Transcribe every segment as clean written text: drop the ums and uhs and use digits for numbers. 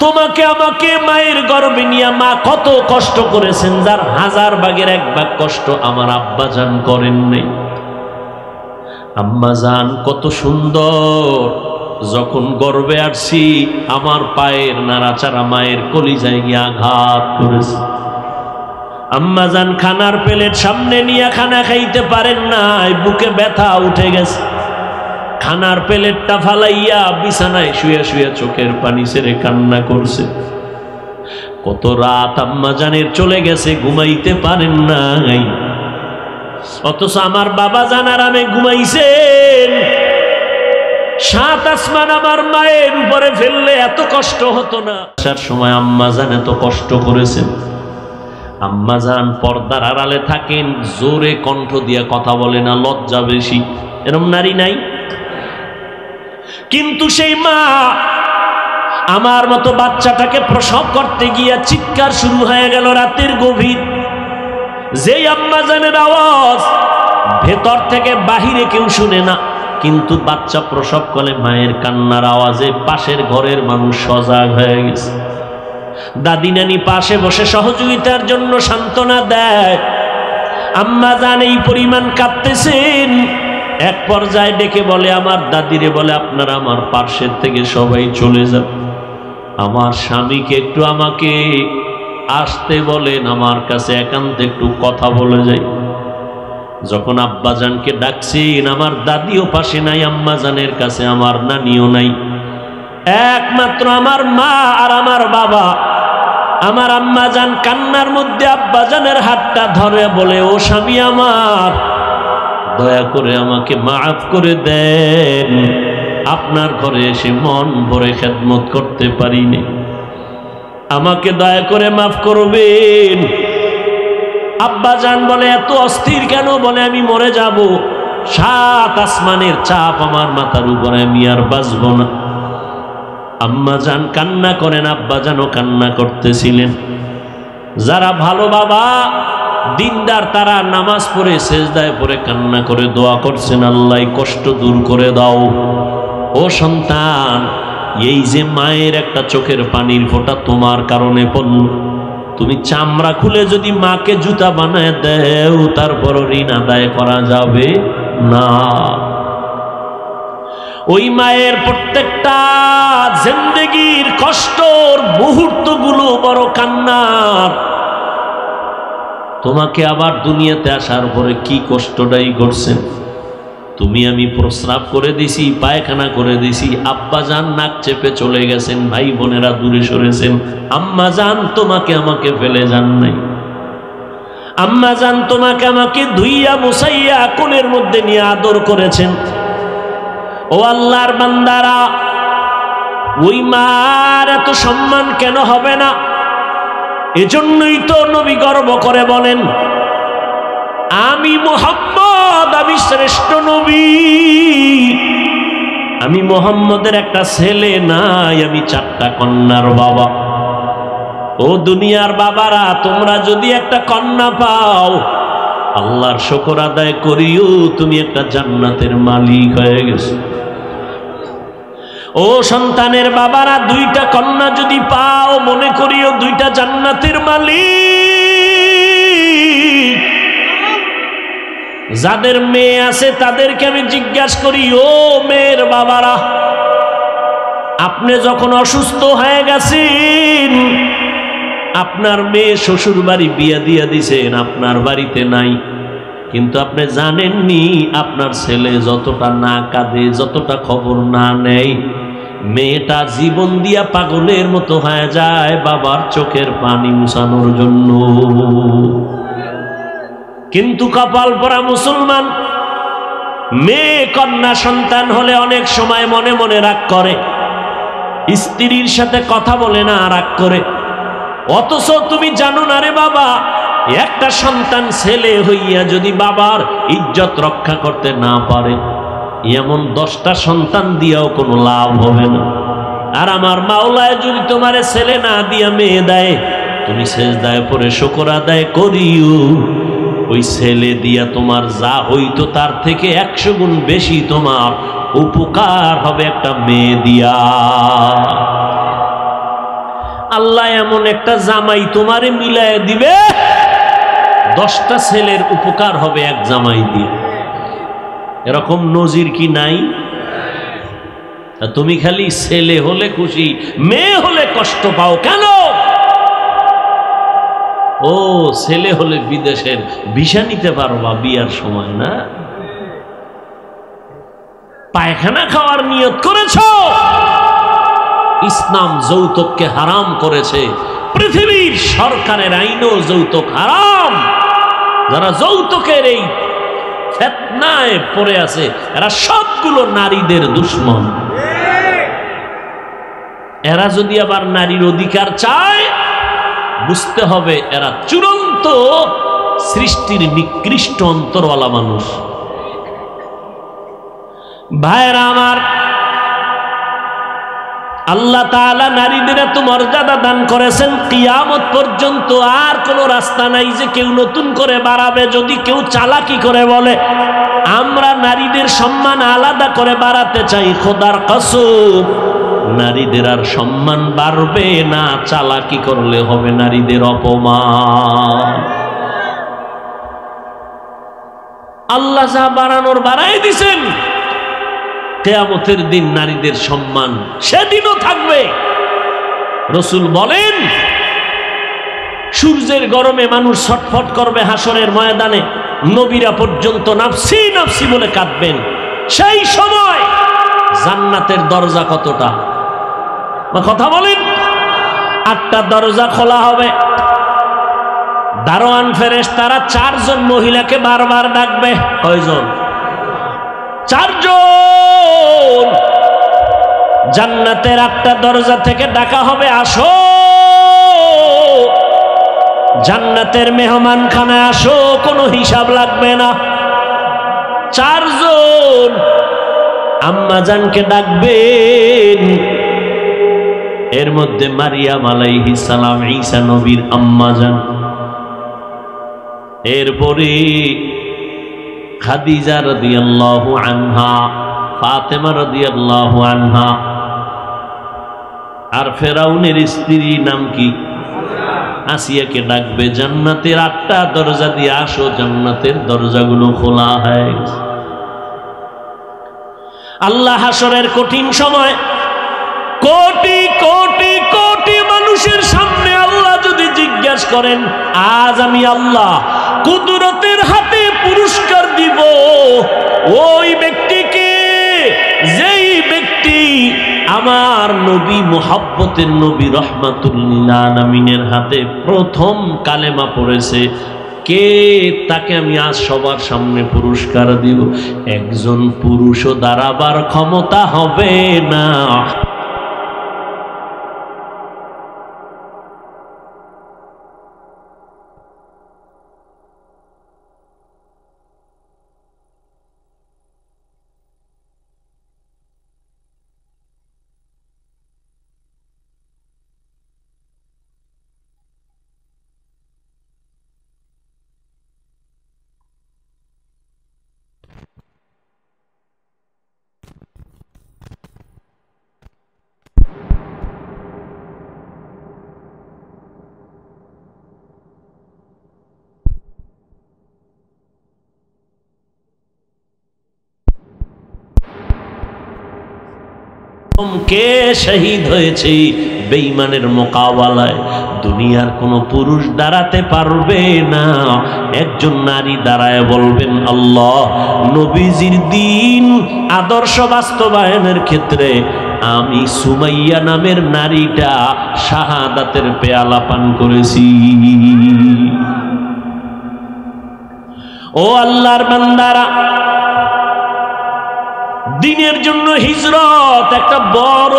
তোমাকে আমাকে মায়ের গর্ভে নিয়ে মা কত কষ্ট করেছেন, যার 1000 ভাগের 1 ভাগ কষ্ট আমার আব্বাজান করেন নাই। আম্মাজান কত সুন্দর, যখন গর্ভে আসছি আমার পায়ের নাড়াচাড়া মায়ের কলিজায় গিয়ে আঘাত করেছে। আম্মাজান খানার প্লেট সামনে নিয়ে খানা খাইতে পারেন নাই, বুকে ব্যথা উঠে গেছে। খানার প্লেটটা ফালাইয়া বিছানায় শুয়ে শুয়ে চোখের পানি ছেড়ে কান্না করছে। কত রাত আম্মাজানের চলে গেছে, ঘুমাইতে পারেন নাই, অথচ আমার বাবা জান আরামে ঘুমাইছেন। 7 আসমান আমার মায়ের উপরে ফেললে এত কষ্ট হতো না। আসার সময় আম্মাজান এত কষ্ট করেছেন। আম্মাজান পর্দার আড়ালে থাকেন, জোরে কণ্ঠ দিয়ে কথা বলে না, লজ্জা বেশি, এরকম নারী নাই। কিন্তু সেই মা আমার মতো বাচ্চাটাকে প্রসব করতে গিয়া চিৎকার শুরু হয়ে গেল রাতের গভীর। যেই আম্মাজানের আওয়াজ ভেতর থেকে বাহিরে কেউ শুনে না, কিন্তু বাচ্চা প্রসব করে মায়ের কান্নার আওয়াজে পাশের ঘরের মানুষ সজাগ হয়ে গেছে। দাদি নানি পাশে বসে সহযোগিতার জন্য সান্ত্বনা দেয়। আম্মাজান এই পরিমাণ কাঁদতেছেন, এক পর্যায়ে ডেকে বলে আমার দাদিরে, বলে আপনারা আমার পার্শ্বের থেকে সবাই চলে যান, আমার স্বামীকে একটু আমাকে আসতে বলেন, আমার কাছে একান্তে একটু কথা বলে যাই। যখন আব্বাজানকে ডাকছেন, আমার দাদিও পাশে নাই, আম্মাজানের কাছে আমার নানিও নাই, একমাত্র আমার মা আর আমার বাবা। আমার আম্মাজান কান্নার মধ্যে আব্বাজানের হাতটা ধরে বলে, ও স্বামী আমার, দয়া করে আমাকে মাফ করে দেন, আপনার ঘরে এসে মন ভরে খেদমত করতে পারিনি, আমাকে দয়া করে মাফ করবেন। আব্বাজান বলে, এত অস্থির কেন? বলে, আমি মরে যাব, 7 আসমানের চাপ আমার মাথার উপরে, আমি আর বাঁচব না। আম্মাজান কান্না করেন, আব্বাজানও কান্না করতেছিলেন। যারা ভালো বাবা দিনদার, তারা নামাজ পড়ে সেজদায় পড়ে কান্না করে দোয়া করছেন, আল্লাহ কষ্ট দূর করে দাও। ও সন্তান, এই যে মায়ের একটা চোখের পানির ফোঁটা তোমার কারণে পড়ল, তুমি চামড়া খুলে যদি মাকে জুতা বানায় দেও, তারপর ঋণ আদায় করা যাবে না। ওই মায়ের প্রত্যেকটা জিন্দেগির কষ্টর মুহূর্তগুলো বড় কান্নার। তোমাকে আবার দুনিয়াতে আসার পরে কি কষ্টটাই করছেন। তুমি আমি প্রস্রাব করে দিছি, পায়খানা করে দিছি, আব্বাজান নাক চেপে চলে গেছেন, ভাই বোনেরা দূরে সরেছেন, আম্মাজান তোমাকে আমাকে ফেলে যান নাই। আম্মাজান তোমাকে আমাকে ধুইয়া মুছাইয়া কোলের মধ্যে নিয়ে আদর করেছেন। ও আল্লাহর বান্দারা, ওই মার এত সম্মান কেন হবে না? এজন্যই তো নবী গর্ব করে বলেন, আমি মুহাম্মদ, আমি শ্রেষ্ঠ নবী, আমি মুহাম্মদের একটা ছেলে নাই, আমি 4টা কন্যার বাবা। ও দুনিয়ার বাবারা, তোমরা যদি একটা কন্যা পাও, আল্লাহর শুকর আদায় করিও, তুমি একটা জান্নাতের মালিক হয়ে গেছো। ও সন্তানের বাবারা, 2টা কন্যা যদি পাও, মনে করিও 2টা জান্নাতের মালিক। যাদের মেয়ে আছে তাদেরকে আমি জিজ্ঞাসা করি, ও মেয়ের বাবারা, আপনি যখন অসুস্থ হয়ে গেছেন, আপনার মেয়ে শ্বশুর বাড়ি বিয়া দিয়া দিছেন, আপনার বাড়িতে নাই, কিন্তু আপনি জানেননি আপনার ছেলে যতটা না কাঁদে, যতটা খবর না নেয়, মেয়েটা জীবন দিয়া পাগলের মতো হয়ে যায় বাবার চোখের পানি মুছানোর জন্য। কিন্তু কপাল পরা মুসলমান, মেয়ে কন্যা সন্তান হলে অনেক সময় মনে মনে রাগ করে, স্ত্রীর সাথে কথা বলে না, রাগ করে। অথচ তুমি জানো না রে বাবা, একটা সন্তান ছেলে হইয়া যদি বাবার ইজ্জত রক্ষা করতে না পারে, এমন 10টা সন্তান দিয়েও কোনো লাভ হবে না। আর আমার মাওলায় যদি তোমারে ছেলে না দিয়া মেয়ে দেয়, তুমি সেজদায় পড়ে শুকর আদায় করিও, ওই ছেলে দিয়া তোমার যা হইতো তার থেকে 100 গুণ বেশি তোমার উপকার হবে একটা মেয়ে দিয়া। আল্লাহ এমন একটা জামাই তোমারে মিলায় দিবে, 10টা ছেলের উপকার হবে এক জামাই দিয়ে। এরকম নজির কি নাই? তুমি খালি ছেলে হলে খুশি, মেয়ে হলে কষ্ট পাও কেন? ও ছেলে হলে বিদেশের ভিসা নিতে পারবা বিয়ার সময় না? পায়খানা খাওয়ার নিয়ত করেছো, ইসলাম যৌতুককে হারাম করেছে। পৃথিবীর সরকারের আইনও যৌতুক হারাম। যারা যৌতুকের এই ফিতনায় পড়ে আছে এরা সবগুলো নারীদের দুশমন। এরা যদি আবার নারীর অধিকার চায়, বুঝতে হবে এরা চূড়ান্ত সৃষ্টির নিকৃষ্ট অন্তরওয়ালা মানুষ। ভাইরা আমার, আল্লাহ তাআলা নারীদের এত মর্যাদা দান করেছেন, কিয়ামত পর্যন্ত আর কোনো রাস্তা নাই যে কেউ নতুন করে বাড়াবে। যদি কেউ চালাকি করে বলে আমরা নারীদের সম্মান আলাদা করে বাড়াতে চাই, খোদার কসম নারীদের আর সম্মান বাড়বে না। চালাকি করলে হবে নারীদের অপমান। আল্লাহ যা বাড়ানোর বাড়াই দিছেন, কিয়ামতের দিন নারীদের সম্মান সেদিনও থাকবে। রাসূল বলেন সূর্যের গরমে মানুষ ছটফট করবে হাসরের ময়দানে, নবীরা পর্যন্ত নাফসি নাফসি বলে কাঁদবেন। সেই সময় জান্নাতের দরজা কতটা? কথা বলেন। 8টা দরজা খোলা হবে। দারোয়ান ফেরেশতারা 4 জন মহিলাকে বারবার ডাকবে। কয়জন? 4 জন। জান্নাতের 8টা দরজা থেকে ডাকা হবে, আসো জান্নাতের মেহমানখানায় আসো, কোনো হিসাব লাগবে না। 4 জন আম্মা জানকে ডাকবেন। এর মধ্যে মারিয়াম আলাইহিস সালাম, ঈসা নবীর আম্মা জান। এরপরে খাদিজা রাদিয়াল্লাহু আনহা, ফাতেমা রাদিয়াল্লাহু আনহা, আর ফেরাউনের স্ত্রী নাম কি? আসিয়াকে ডাকবে। জান্নাতের 8টা দরজা দিয়ে আসো, জান্নাতের দরজাগুলো খোলা হয়ে গেছে। আল্লাহ হাসরের কঠিন সময় কোটি কোটি কোটি মানুষের সামনে আল্লাহ যদি জিজ্ঞাসা করেন, আজ আমি আল্লাহ কুদরতের হাতে পুরস্কার দিব ওই ব্যক্তিকে যেই ব্যক্তি আমার নবী মুহাব্বতের নবী রাহমাতুল লিল আলামিনের হাতে প্রথম কালেমা পড়েছে, কে? তাকে আমি আজ সবার সামনে পুরস্কার দিব। একজন পুরুষও দাঁড়াবার ক্ষমতা হবে না। কে শহীদ হয়েছে বেঈমানের মোকাবেলায়? দুনিয়ার কোনো পুরুষ দাঁড়াতে পারবে না। একজন নারী দাঁড়ায় বলবেন, আল্লাহ নবীজির দ্বীন আদর্শ বাস্তবায়নের ক্ষেত্রে আমি সুমাইয়া নামের নারীটা শাহাদাতের পেয়ালা পান করেছি। ও আল্লাহর বান্দারা, দ্বীনের জন্য হিজরত একটা বড়,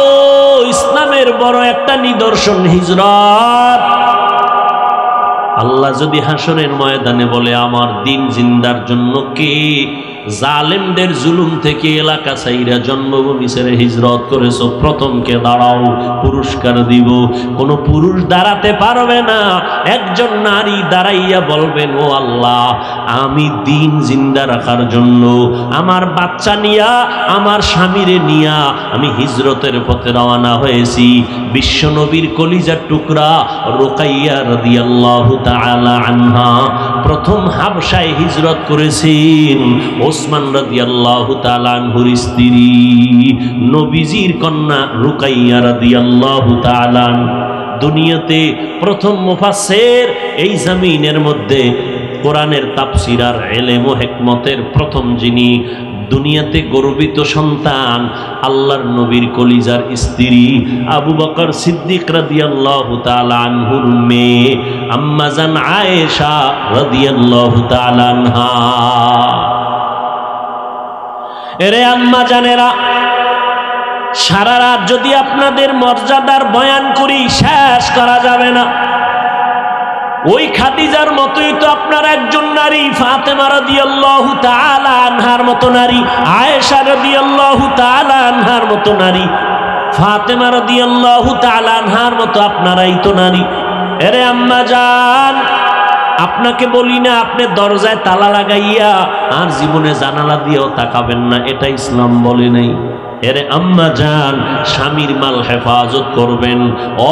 ইসলামের বড় একটা নিদর্শন হিজরত। আল্লাহ যদি হাসরের ময়দানে বলে আমার দিন জিন্দার জন্য কে জালেমদের জুলুম থেকে এলাকা ছাইরা জন্মভূমি ছেড়ে হিজরত করেছো, প্রথমকে দাঁড়াও, পুরস্কার দিব। কোন পুরুষ দাঁড়াতে পারবে না, একজন নারী দাঁড়াইয়া বলবেন ও আল্লাহ, আমি দিন জিন্দা রাখার জন্য আমার বাচ্চা নিয়া, আমার স্বামীরে নিয়া আমি হিজরতের পথে রওনা হয়েছি। বিশ্ব নবীর কলিজার টুকরা রুকাইয়া রাদিয়াল্লাহু তাআলা আনহা প্রথম হাবশায় হিজরত করেছেন। ওসমান রাদিয়াল্লাহু তাআলা আনহুর স্ত্রী নবীজির কন্যা রুকাইয়া রাদিয়াল্লাহু তাআলা। দুনিয়াতে প্রথম মুফাসসির এই জমিনের মধ্যে কোরআনের তাফসীর আর ইলম ও হিকমতের প্রথম যিনি, দুনিয়াতে গর্বিত সন্তান আল্লাহর নবীর কলিজার স্ত্রী আবু বকর সিদ্দিক রাদিয়াল্লাহু তাআলা আনহুর মেয়ে আম্মা জান আয়েশা রাদিয়াল্লাহু তাআলা আনহা। এরে আম্মা জানেরা, সারা রাত যদি আপনাদের মর্যাদার বয়ান করি শেষ করা যাবে না। ওই খাদিজার মতোই তো আপনার একজন নারী, ফাতেমা রাদিয়াল্লাহু তাআলা আনহার মতো নারী, আয়েশা রাদিয়াল্লাহু তাআলা আনহার মতো নারী, ফাতেমা রাদিয়াল্লাহু তাআলা আনহার মতো আপনারাই তো নারী। এরে আম্মা জান, আপনাকে বলি না আপনি দরজায় তালা লাগাইয়া আর জীবনে জানালা দিয়েও তাকাবেন না, এটা ইসলাম বলে নাই। এরে আম্মা জান, স্বামীর মাল হেফাজত করবেন,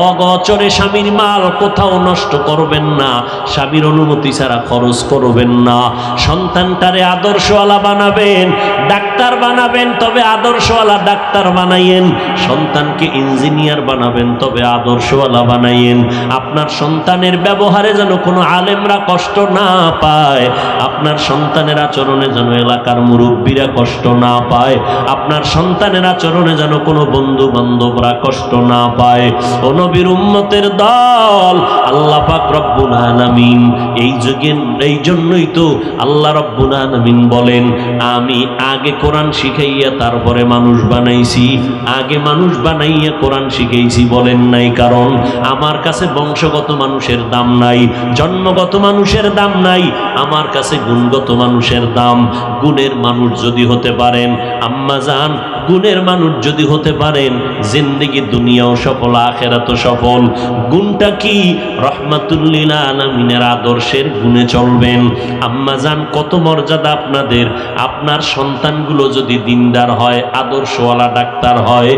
অগোচরে স্বামীর মাল কোথাও নষ্ট করবেন না, স্বামীর অনুমতি ছাড়া খরচ করবেন না। সন্তানটারে আদর্শওয়ালা বানাবেন, ডাক্তার বানাবেন তবে আদর্শওয়ালা ডাক্তার বানাইয়েন। সন্তানকে ইঞ্জিনিয়ার বানাবেন তবে আদর্শওয়ালা বানাইয়েন। আপনার সন্তানের ব্যবহারে যেন কোনো আলেমরা কষ্ট না পায়, আপনার সন্তানের আচরণে যেন এলাকার মুরব্বীরা কষ্ট না পায়, আপনার সন্তানের আচরণে যেন কোনো বন্ধু বান্ধবরা কষ্ট না পায়। ও নবীর উম্মতের দল, আল্লাহ পাক রব্বুল আলামিন এই জন্যই তো আল্লাহ রব্বুল আলামিন বলেন আমি আগে কোরআন শিখাইয়া তারপরে মানুষ বানাইছি, আগে মানুষ বানাইয়া কোরআন শিখাইছি বলেন নাই। কারণ আমার কাছে বংশগত মানুষের দাম নাই, জন্মগত মানুষের দাম নাই, আমার কাছে গুণগত মানুষের দাম। গুণের মানুষ যদি হতে পারেন আম্মা জান, গুণের মানুষ যদি হতে পারেন, জিন্দেগি দুনিয়াও সফল আখিরাতও সফল। গুণটা কি? রাহমাতুল লিল আলামিনের আদর্শের গুণে চলবেন। আম্মা জান, কত মর্যাদা আপনাদের। আপনার সন্তানগুলো যদি দিনদার হয়, আদর্শওয়ালা ডাক্তার হয়,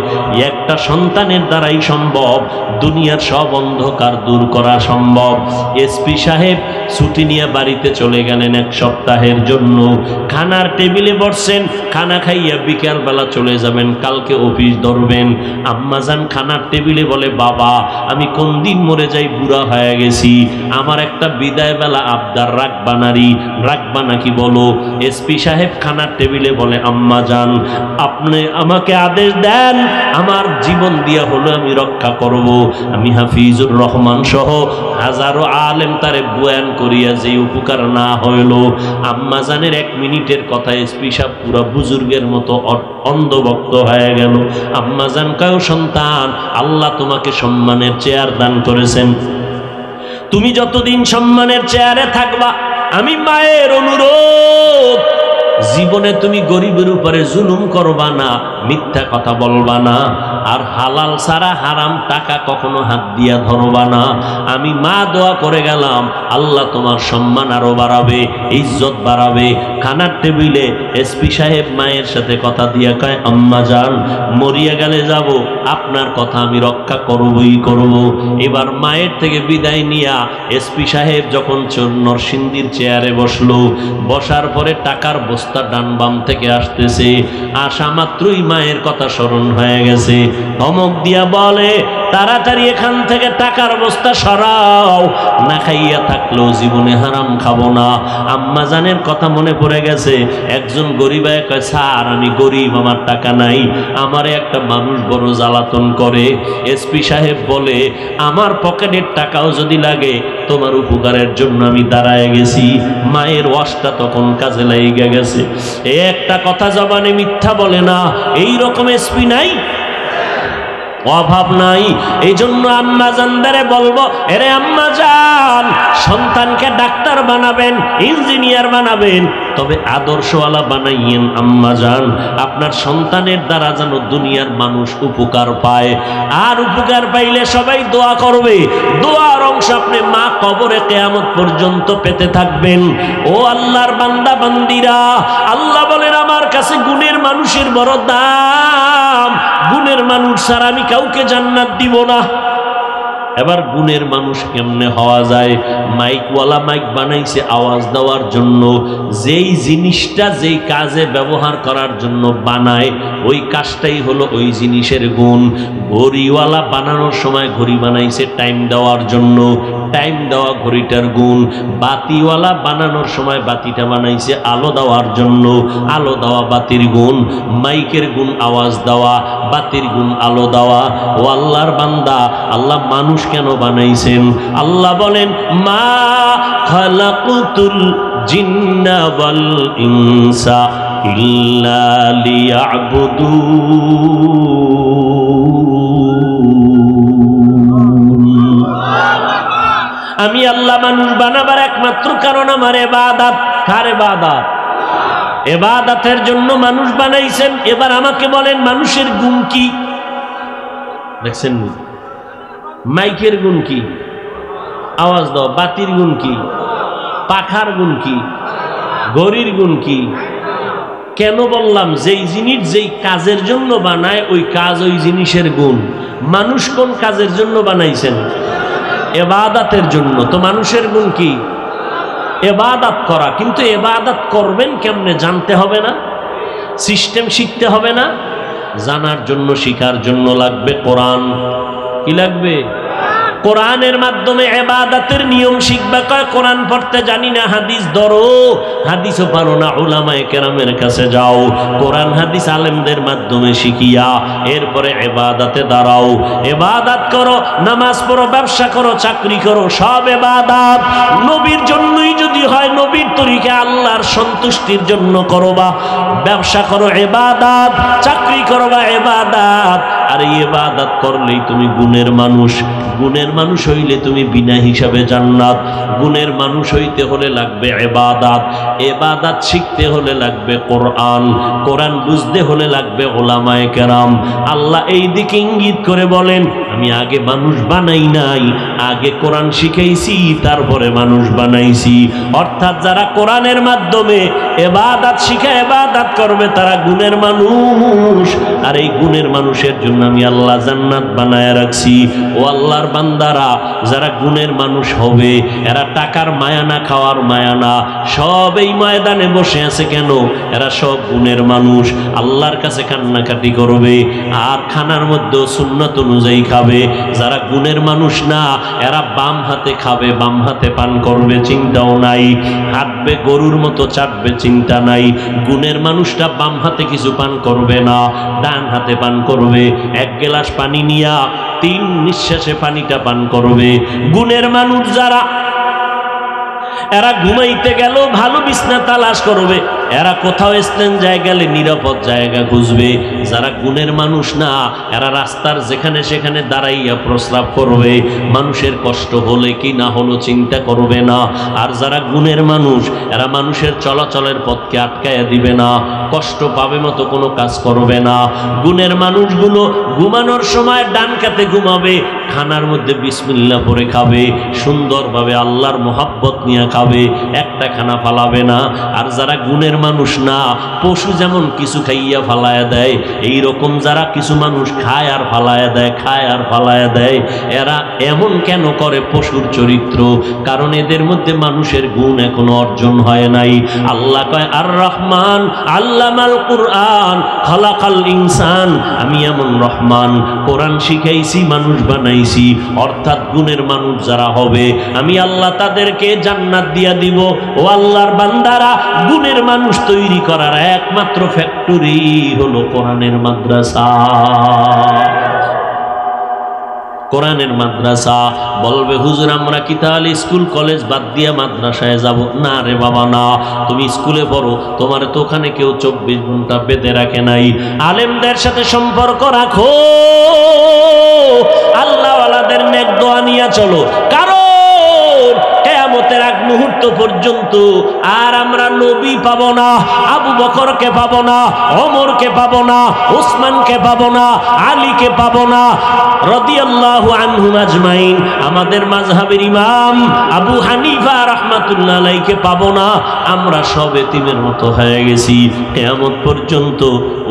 একটা সন্তানের দ্বারাই সম্ভব দুনিয়ার সব অন্ধকার দূর করা সম্ভব। এসপি সাহেব ছুটি নিয়ে বাড়িতে চলে গেলেন এক সপ্তাহের জন্য, খানার টেবিলে বসছেন, খানা খাইয়া বিকেল বেলা চলে যাবেন, কালকে অফিস ধরবেন। আম্মাজান খানার টেবিলে বলে বাবা আমি কোন দিন মরে যাই, বুড়া হয়ে গেছি, আমার একটা বিদায় বেলা আবদার রাখবা নারী, রাখবা নাকি বলো। এসপি সাহেব খানার টেবিলে বলে আম্মাজান আপনি আমাকে আদেশ দেন, আমার জীবন দিয়া হলো আমি রক্ষা করব। আমি হাফিজুর রহমান সহ হাজারো আলেম তারে বয়ান করিয়া যে উপকার না হইল। আম্মাজানের 1 মিনিটের কথা এসপি সাহেব পুরা বুজুর্গের মতো অন্ধভক্ত হয়ে গেল। আম্মাজান কয় সন্তান, আল্লাহ তোমাকে সম্মানের চেয়ার দান করেছেন, তুমি যতদিন সম্মানের চেয়ারে থাকবা, আমি মায়ের অনুরোধ জীবনে তুমি গরিবের উপরে জুলুম করবা না, মিথ্যা কথা বলবা না, আর হালাল ছাড়া হারাম টাকা কখনো হাত দিয়া ধরবা না। আমি মা দোয়া করে গেলাম আল্লাহ তোমার সম্মান আরো বাড়াবে, ইজ্জত বাড়াবে। খানার টেবিলে এসপি সাহেব মায়ের সাথে কথা দিয়া কয় আম্মা জান মরিয়া গেলে যাব, আপনার কথা আমি রক্ষা করবই করব। এবার মায়ের থেকে বিদায় নিয়া এসপি সাহেব যখন নরসিংদীর চেয়ারে বসলো, বসার পরে টাকার বস্তা ডান বাম থেকে আসতেছে, আসা মাত্রই মায়ের কথা স্মরণ হয়ে গেছে। ধমক দিয়া বলে তাড়াতাড়ি এখান থেকে টাকার বস্তা সরাও, না খাইয়া থাকলেও জীবনে হারাম খাবো না। আম্মা জানের কথা মনে পড়ে গেছে। একজন গরিব কয় স্যার আমি গরিব, আমার টাকা নাই, আমারে একটা মানুষ বড় জ্বালাতন করে। এসপি সাহেব বলে আমার পকেটের টাকাও যদি লাগে তোমার উপকারের জন্য আমি দাঁড়ায় গেছি। মায়ের ওয়াজটা তখন কাজে লেগে গেছে। একটা কথা জবানে মিথ্যা বলে না, এই রকম এসপি নাই। অভাব নাই। এই জন্য আম্মা জানদারে বলবো, এরে আম্মা জান, সন্তানকে ডাক্তার বানাবেন, ইঞ্জিনিয়ার বানাবেন, তবে আদর্শওয়ালা বানাইয়েন আম্মা জান। আপনার সন্তানের দ্বারা যেন দুনিয়ার মানুষ উপকার পায়। আর উপকার পাইলে সবাই দোয়া করবে, দোয়ার অংশ আপনি মা কবরে কিয়ামত পর্যন্ত পেতে থাকবেন। ও আল্লাহর বান্দা বান্দিরা, আল্লাহ বলেন আমার কাছে গুণের মানুষের বড় দাম, গুণের মানুষ ছাড়া আমি কাউকে জান্নাত দিব না। এবার গুণের মানুষ কেমনে হওয়া যায়? মাইকওয়ালা মাইক বানাইছে আওয়াজ দেওয়ার জন্য, যেই জিনিসটা যেই কাজে ব্যবহার করার জন্য বানায় ওই কাজটাই হলো ওই জিনিসের গুণ। ঘড়িওয়ালা বানানোর সময় ঘড়ি বানাইছে টাইম দেওয়ার জন্য, টাইম দেওয়া ঘড়িটার গুণ। বাতিওয়ালা বানানোর সময় বাতিটা বানাইছে আলো দেওয়ার জন্য, আলো দেওয়া বাতির গুণ। মাইকের গুণ আওয়াজ দেওয়া, বাতির গুণ আলো দেওয়া। ও আল্লাহর বান্দা, আল্লাহ মানুষ কেন বানাইছেন? আল্লাহ বলেন মা খালাকুতুল জিন্না ওয়াল ইনসা ইল্লা লিয়াবুদুন। আমি আল্লাহ মানুষ বানাবার একমাত্র কারণ আমার ইবাদত। কার ইবাদত? ইবাদতের জন্য মানুষ বানাইছেন। এবার আমাকে বলেন মানুষের গুণ কি? দেখছেন মাইকের গুণ কি? আওয়াজ দাও। বাতির গুণ কি? পাখার গুণ কি? ঘড়ির গুণ কি? কেন বললাম? যেই জিনিস যেই কাজের জন্য বানায় ওই কাজ ওই জিনিসের গুণ। মানুষ কোন কাজের জন্য বানাইছেন? ইবাদতের জন্য। তো মানুষের গুণ কি? ইবাদত করা। কিন্তু ইবাদত করবেন কেমনে জানতে হবে না? সিস্টেম শিখতে হবে না? জানার জন্য শিখার জন্য লাগবে কোরআন। কি লাগবে? কোরআনের মাধ্যমে ইবাদতের নিয়ম শিখবা। কয় কোরআন পড়তে জানি না, হাদিস ধরো। হাদিসও পারো না, উলামায়ে কেরামের কাছে যাও, কোরআন হাদিস আলেমদের মাধ্যমে শিখিয়া এরপরে ইবাদতে দাঁড়াও। ইবাদত করো, নামাজ পড়ো, ব্যবসা করো, চাকরি করো, সব ইবাদত নবীর জন্যই যদি হয়, নবীর তরিকা আল্লাহর সন্তুষ্টির জন্য করবা। ব্যবসা করো ইবাদত, চাকরি করবা ইবাদত। আর এই ইবাদত করলেই তুমি গুণের মানুষ। গুণের মানুষ হইলে তুমি বিনা হিসাবে জান্নাত। গুণের মানুষ হইতে হলে লাগবে ইবাদত, ইবাদত শিখতে হলে লাগবে কোরআন, কোরআন বুঝতে হলে লাগবে উলামায়ে কেরাম। আল্লাহ এই দিকে ইঙ্গিত করে বলেন আমি আগে মানুষ বানাই নাই, আগে কোরআন শিখাইছি, তারপরে মানুষ বানাইছি। অর্থাৎ যারা কোরআনের মাধ্যমে ইবাদত শিখে ইবাদত করবে তারা গুণের মানুষ। আর এই গুণের মানুষের জন্য আমি আল্লাহ জান্নাত বানায় রাখছি। ও আল্লাহর বান্দারা, যারা গুণের মানুষ হবে এরা টাকার মায়া না, খাওয়ার মায়া না, সব এই ময়দানে বসে আছে কেন? এরা সব গুণের মানুষ। আল্লাহর কাছে কান্নাকাটি করবে আর খানার মধ্যেও সুন্নাত অনুযায়ী খাবে। যারা গুণের মানুষ না এরা বাম হাতে খাবে, বাম হাতে পান করবে, চিন্তাও নাই। হাঁটবে গরুর মতো, চাটবে, চিন্তা নাই। গুণের মানুষটা বাম হাতে কিছু পান করবে না, ডান হাতে পান করবে। এক গ্লাস পানি নিয়া 3 নিঃশ্বাসে পানিটা পান করবে। গুণের মানুষ যারা, এরা ঘুমাইতে গেল ভালো বিছনা তালাশ করবে, এরা কোথাও স্ট্যান্ড জায়গা গেলে নিরাপদ জায়গা খুঁজবে। যারা গুণের মানুষ না এরা রাস্তার যেখানে সেখানে দাঁড়াইয়া প্রস্রাব করবে, মানুষের কষ্ট হলে কি না হলো চিন্তা করবে না। আর যারা গুণের মানুষ এরা মানুষের চলাচলের পথকে আটকায়া দিবে না, কষ্ট পাবে মতো কোনো কাজ করবে না। গুণের মানুষগুলো ঘুমানোর সময় ডান কাতে ঘুমাবে, খানার মধ্যে বিসমিল্লাহ পড়ে খাবে, সুন্দরভাবে আল্লাহর মোহাব্বত নিয়ে খাবে, একটা খানা ফালাবে না। আর যারা গুণের মানুষ না, পশু যেমন কিছু খাইয়া ফালায়া দেয়, এই রকম যারা কিছু মানুষ খায় আর ফালায়া দেয়, খায় আর ফালায়া দেয়, এরা এমন কেন করে? পশুর চরিত্র, কারণ এদের মধ্যে মানুষের গুণ এখনো অর্জন হয় নাই। আল্লাহ কয় আর রহমান আল্লামাল কুরআন খালাকাল ইনসান, আমি এমন রহমান, কোরআন শিখাইছি, মানুষ বানাইছি। অর্থাৎ গুণের মানুষ যারা হবে আমি আল্লাহ তাদেরকে জান্নাত দিয়া দিব। ও আল্লাহর বান্দারা, গুণের মানুষ তৈরি করার একমাত্র ফ্যাক্টরি হলো কোরআনের মাদ্রাসা। কোরআনের মাদ্রাসা। বলবে হুজুর আমরা কি তাহলে স্কুল কলেজ বাদ দিয়ে মাদ্রাসায় যাব? না রে বাবা না, তুমি স্কুলে পড়ো, তোমার তো ওখানে কেউ 24 ঘন্টা বেঁধে রাখে নাই। আলেমদের সাথে সম্পর্ক রাখো, আল্লাহওয়ালাদের নেক দোয়া নিয়ে চলো, কারণ কিয়ামতের আগ মুহূর্ত পর্যন্ত আর আমরা নবী পাবো না, আবু বকরকে পাবো না, ওমরকে পাবো না, উসমানকে পাবো না, আলীকে পাবো না রাদিয়াল্লাহু আনহুম আজমাইন। আমাদের মাযহাবের ইমাম আবু হানিফা রাহমাতুল্লাহ আলাইহিকে পাবো না। আমরা সব এতিমের মতো হয়ে গেছি। কিয়ামত পর্যন্ত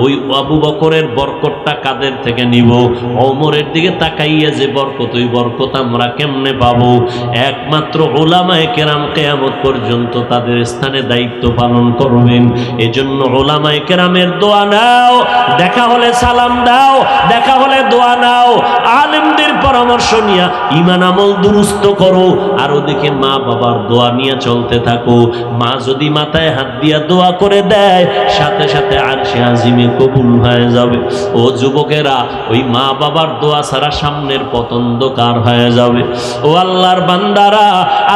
ওই আবু বকরের বরকতটা কাদের থেকে নিব? ওমরের দিকে তাকাইয়া যে বরকত, ওই বরকত আমরা কেমনে পাবো? একমাত্র উলামায়ে কেরাম কিয়ামত পর্যন্ত তাদের স্থানে দায়িত্ব পালন করবেন। এজন্য উলামায়ে কেরামের দোয়া নাও, দেখা হলে সালাম দাও, দেখা হলে দোয়া নাও, আলেমদের পরামর্শ নিয়ে ঈমান আমল দুরুস্ত করো। আর ওদিকে মা বাবার দোয়া নিয়ে চলতে থাকো। মা যদি মাথায় হাত দিয়া দোয়া করে দেয়, সাথে সাথে আরশে আজিমে কবুল হয়ে যাবে। ও যুবকেরা, ওই মা বাবার দোয়া ছাড়া সামনের পথ অন্ধকার হয়ে যাবে। ও আল্লাহর বান্দারা,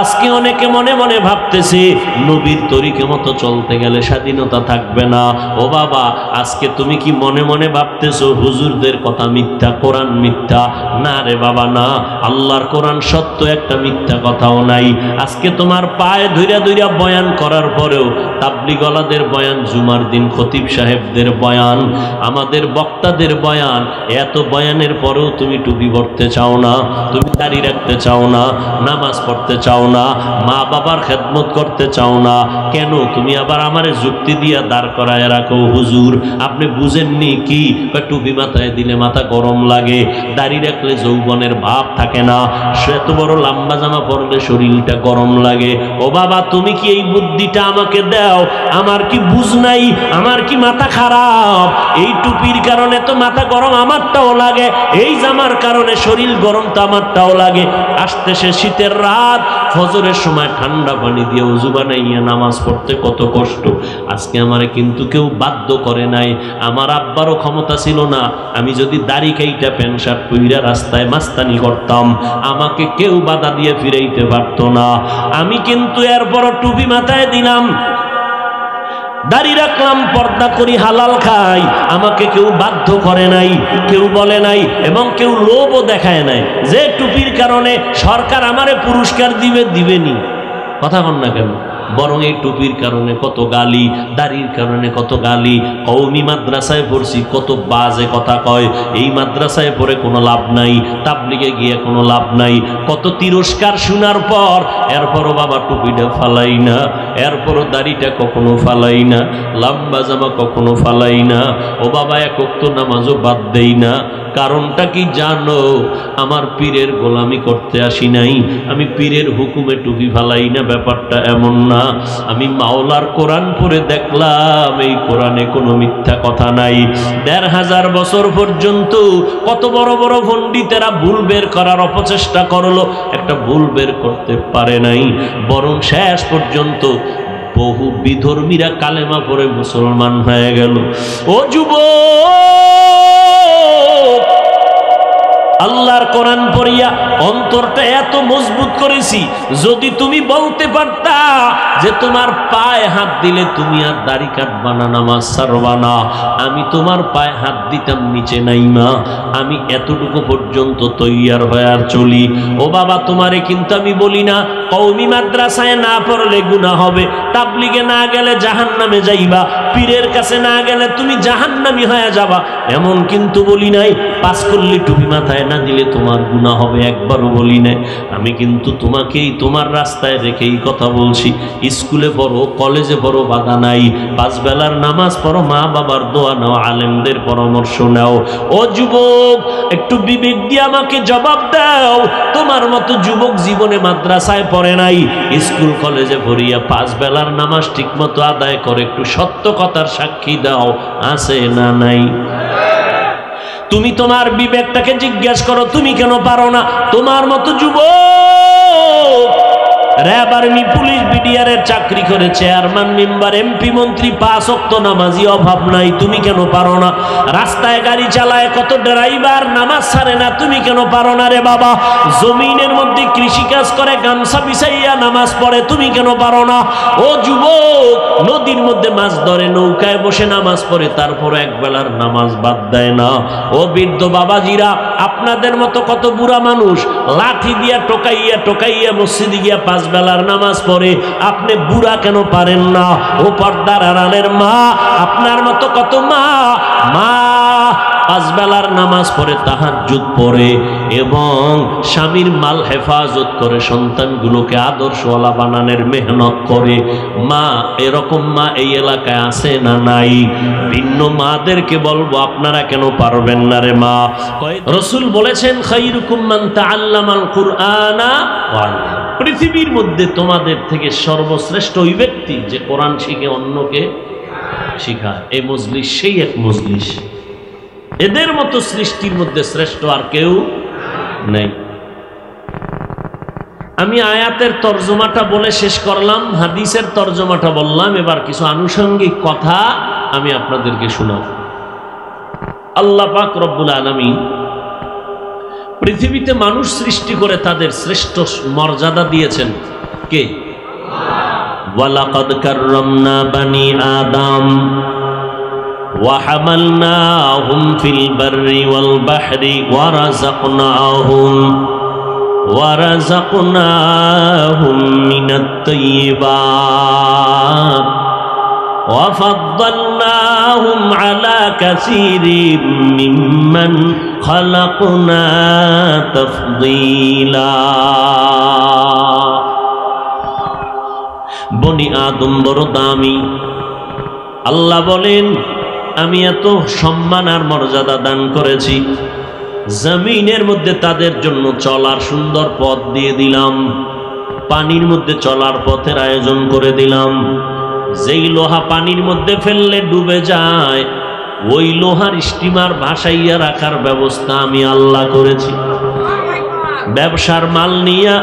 আজকে অনেকে মনে মনে ভাবতেছে নবীর তরিকে মতো চলতে গেলে স্বাধীনতা থাকবে না। ও বাবা, আজকে তুমি কি মনে মনে ভাবতেছো হুজুরদের কথা মিথ্যা, কোরআন মিথ্যা? না রে বাবা না, আল্লাহর কোরআন সত্য, একটা মিথ্যা কথাও নাই। আজকে তোমার পায়ে ধইরা ধইরা বয়ান করার পরেও, তাবলীগওয়ালাদের বয়ান, জুমার দিন খতিব সাহেবদের বয়ান, আমাদের বক্তাদের বয়ান, এত বয়ানের পরেও তুমি টুপি পরতে চাও না, তুমি দাড়ি রাখতে চাও না, নামাজ পড়তে চাও না, মা বাবার খেদমত করতে চাও না। কেন? তুমি আবার আমারে যুক্তি দিয়া দাঁড় করায় রাখো, হুজুর আপনি বুঝেননি কি? টুপি মাথায় দিলে মাথা গরম লাগে, দাড়ি রাখলে যৌবনের ভাব থাকে না, এত বড় লম্বা জামা পরলে শরীরটা গরম লাগে। ও বাবা, তুমি কি এই বুদ্ধিটা আমাকে দাও? আমার কি বুঝ নাই? আমার কি মাথা খারাপ? এই টুপির কারণে তো মাথা গরম আমারটাও লাগে, এই জামার কারণে শরীর গরম তো আমারটাও লাগে। আসতেছে শীতের রাত, ফজরের সময় ঠান্ডা পানি দিয়ে ওযু বানাইয়া নামাজ পড়তে কত কষ্ট। আজকে আমারে কিন্তু কেউ বাধ্য করে নাই। আমার আব্বারও ক্ষমতা ছিল না, আমি যদি দাড়ি কাইটা প্যান্ট শার্ট পইরা রাস্তায় মাস্তানি করতাম, আমাকে কেউ বাধা দিয়ে ফিরাইতে পারতো না। আমি কিন্তু এরপরও টুপি মাথায় দিলাম, দাড়ি রাখলাম, পর্দা করি, হালাল খাই, আমাকে কেউ বাধ্য করে নাই, কেউ বলে নাই, এবং কেউ লোভও দেখায় নাই যে টুপির কারণে সরকার আমারে পুরস্কার দিবেনি। কথা কন না কেন? বরং এই টুপির কারণে কত গালি, দাড়ির কারণে কত গালি। কওমি মাদ্রাসায় পড়ছি, কত বাজে কথা কয়। এই মাদ্রাসায় পড়ে কোনো লাভ নাই, তাবলিগে গিয়ে কোনো লাভ নাই। কত তিরস্কার শোনার পর এরপরও বাবা টুপিটা ফালাই না, এরপরও দাড়িটা কখনো ফালাই না, লম্বা জামা কখনো ফালাই না। ও বাবা, এক ওয়াক্ত নামাজও বাদ দেই না। কারণটা কি জানো? আমার পীরের গোলামি করতে আসি নাই, আমি পীরের হুকুমে টুপি ফালাই না, ব্যাপারটা এমন না। আমি মাওলার কোরআন পড়ে দেখলাম এই কোরআনে কোনো মিথ্যা কথা নাই। ১৫০০ বছর পর্যন্ত কত বড় বড় পণ্ডিতেরা ভুল বের করার অপচেষ্টা করলো, একটা ভুল বের করতে পারে নাই। বরং শেষ পর্যন্ত বহু বিধর্মীরা কালেমা পড়ে মুসলমান হয়ে গেল। ও যুবক, আল্লাহর কোরআন পড়িয়া অন্তরটা এত মজবুত করেছি, যদি তুমি বলতে পারতা যে তোমার পায়ে হাত দিলে তুমি আর দাড়ি কাটবা না, নামাজ ছাড়বা না, আমি তোমার পায়ে হাত দিতাম নিচে নাইমা, আমি এতটুকু পর্যন্ত তৈয়ার হয়ে আর চলি। ও বাবা, তোমারে কিন্তু আমি বলি না কওমি মাদ্রাসায় না পড়লে গুনাহ হবে, তাবলিগে না গেলে জাহান্নামে যাইবা, পীরের কাছে না গেলে তুমি জাহান্নামী হয়ে যাবা, এমন কিন্তু বলি নাই। পাঁচ কল্লি টুপি মাথায় না দিলে তোমার গুনাহ হবে, একবারও বলি নাই। আমি কিন্তু তোমাকেই তোমার রাস্তায় রেখেই কথা বলছি। স্কুলে পড়ো, কলেজে পড়ো, বাধা নাই। 5 বেলার নামাজ পড়ো, মা বাবার দোয়া নাও, আলেমদের পরামর্শ নাও। ও যুবক, একটু বিবেক দিয়ে আমাকে জবাব দাও। তোমার মতো যুবক জীবনে মাদ্রাসায় পড়ে নাই, স্কুল কলেজে পড়িয়া 5 বেলার নামাজ ঠিক মতো আদায় করে, একটু সত্য কথার সাক্ষী দাও, আছে না নাই? তুমি তোমার বিবেকটাকে জিজ্ঞাসা করো, তুমি কেন পারো না? তোমার মতো যুবক র‍্যাব, আর্মি, পুলিশ, বিডিআরের চাকরি করে, চেয়ারম্যান, মেম্বার, এমপি, মন্ত্রী, 5 ওয়াক্ত নামাজি, অভাব নাই, তুমি কেন পারো না? রাস্তায় গাড়ি চালায় কত ড্রাইভার নামাজ ছাড়ে না, তুমি কেন পারো না রে বাবা? জমিনের মধ্যে কৃষিকাজ করে, গামছা বিছাইয়া নামাজ পড়ে, তুমি কেন পারো না? ও যুবক, নদীর মধ্যে মাছ ধরে, নৌকায় বসে নামাজ পড়ে, তারপর একবেলার নামাজ বাদ দেয় না। ও বৃদ্ধ বাবাজিরা, আপনাদের মতো কত বুড়া মানুষ লাঠি দিয়া টোকাইয়া টোকাইয়া মসজিদে গিয়া 5 বেলার নামাজ পড়ে, আপনি বুড়া কেন পারেন না? ও পর্দার আড়ালের মা, আপনার মতো কত মা 5 বেলার নামাজ পড়ে, তাহাজ্জুদ পড়ে এবং স্বামীর মাল হেফাজত করে, সন্তানগুলোকে আদর্শওয়ালা বানানোর মেহনত করে। মা, এরকম মা এই এলাকায় আছে না নাই? ভিন্ন মাদেরকে বলবো, আপনারা কেন পারবেন না রে মা? রাসূল বলেছেন, খায়রুকুম মান তাআল্লামাল কুরআনা ওয়া আল্লামা। পৃথিবীর মধ্যে তোমাদের থেকে সর্বশ্রেষ্ঠ ওই ব্যক্তি যে কোরআন শিখে অন্যকে শিখায়। এই মজলিস সেই এক মজলিস, এদের মতো সৃষ্টির মধ্যে শ্রেষ্ঠ আর কেউ নেই। আমি আয়াতের তর্জমাটা বলে শেষ করলাম, হাদিসের তর্জমাটা বললাম, এবার কিছু আনুষঙ্গিক কথা আমি আপনাদেরকে শোনাব। আল্লাহ পাক রব্বুল আলামিন পৃথিবীতে মানুষ সৃষ্টি করে তাদের শ্রেষ্ঠ মর্যাদা দিয়েছেন কে? ওয়ালাকাদ কাররামনা বানি আদম ওয়া হামালনাহুম ফিল বাররি ওয়াল বাহরি ওয়া রাযাকনাহুম মিনাত তাইয়্যিবাত ওয়া ফাদ্দালনাহুম আলা কাসীরিম মিম্মান খালাকনা তাফদীলা। বনি আদম বড় দামি। আল্লাহ বলেন, আমি এত সম্মান আর মর্যাদা দান করেছি, জমিনের মধ্যে তাদের জন্য চলার সুন্দর পথ দিয়ে দিলাম, পানির মধ্যে চলার পথের আয়োজন করে দিলাম। যেই লোহা পানির মধ্যে ফেললে ডুবে যায়, ওই লোহার স্টিমার ভাসাইয়া রাখার ব্যবস্থা আমি আল্লাহ করেছি। ব্যবসার মাল নিয়া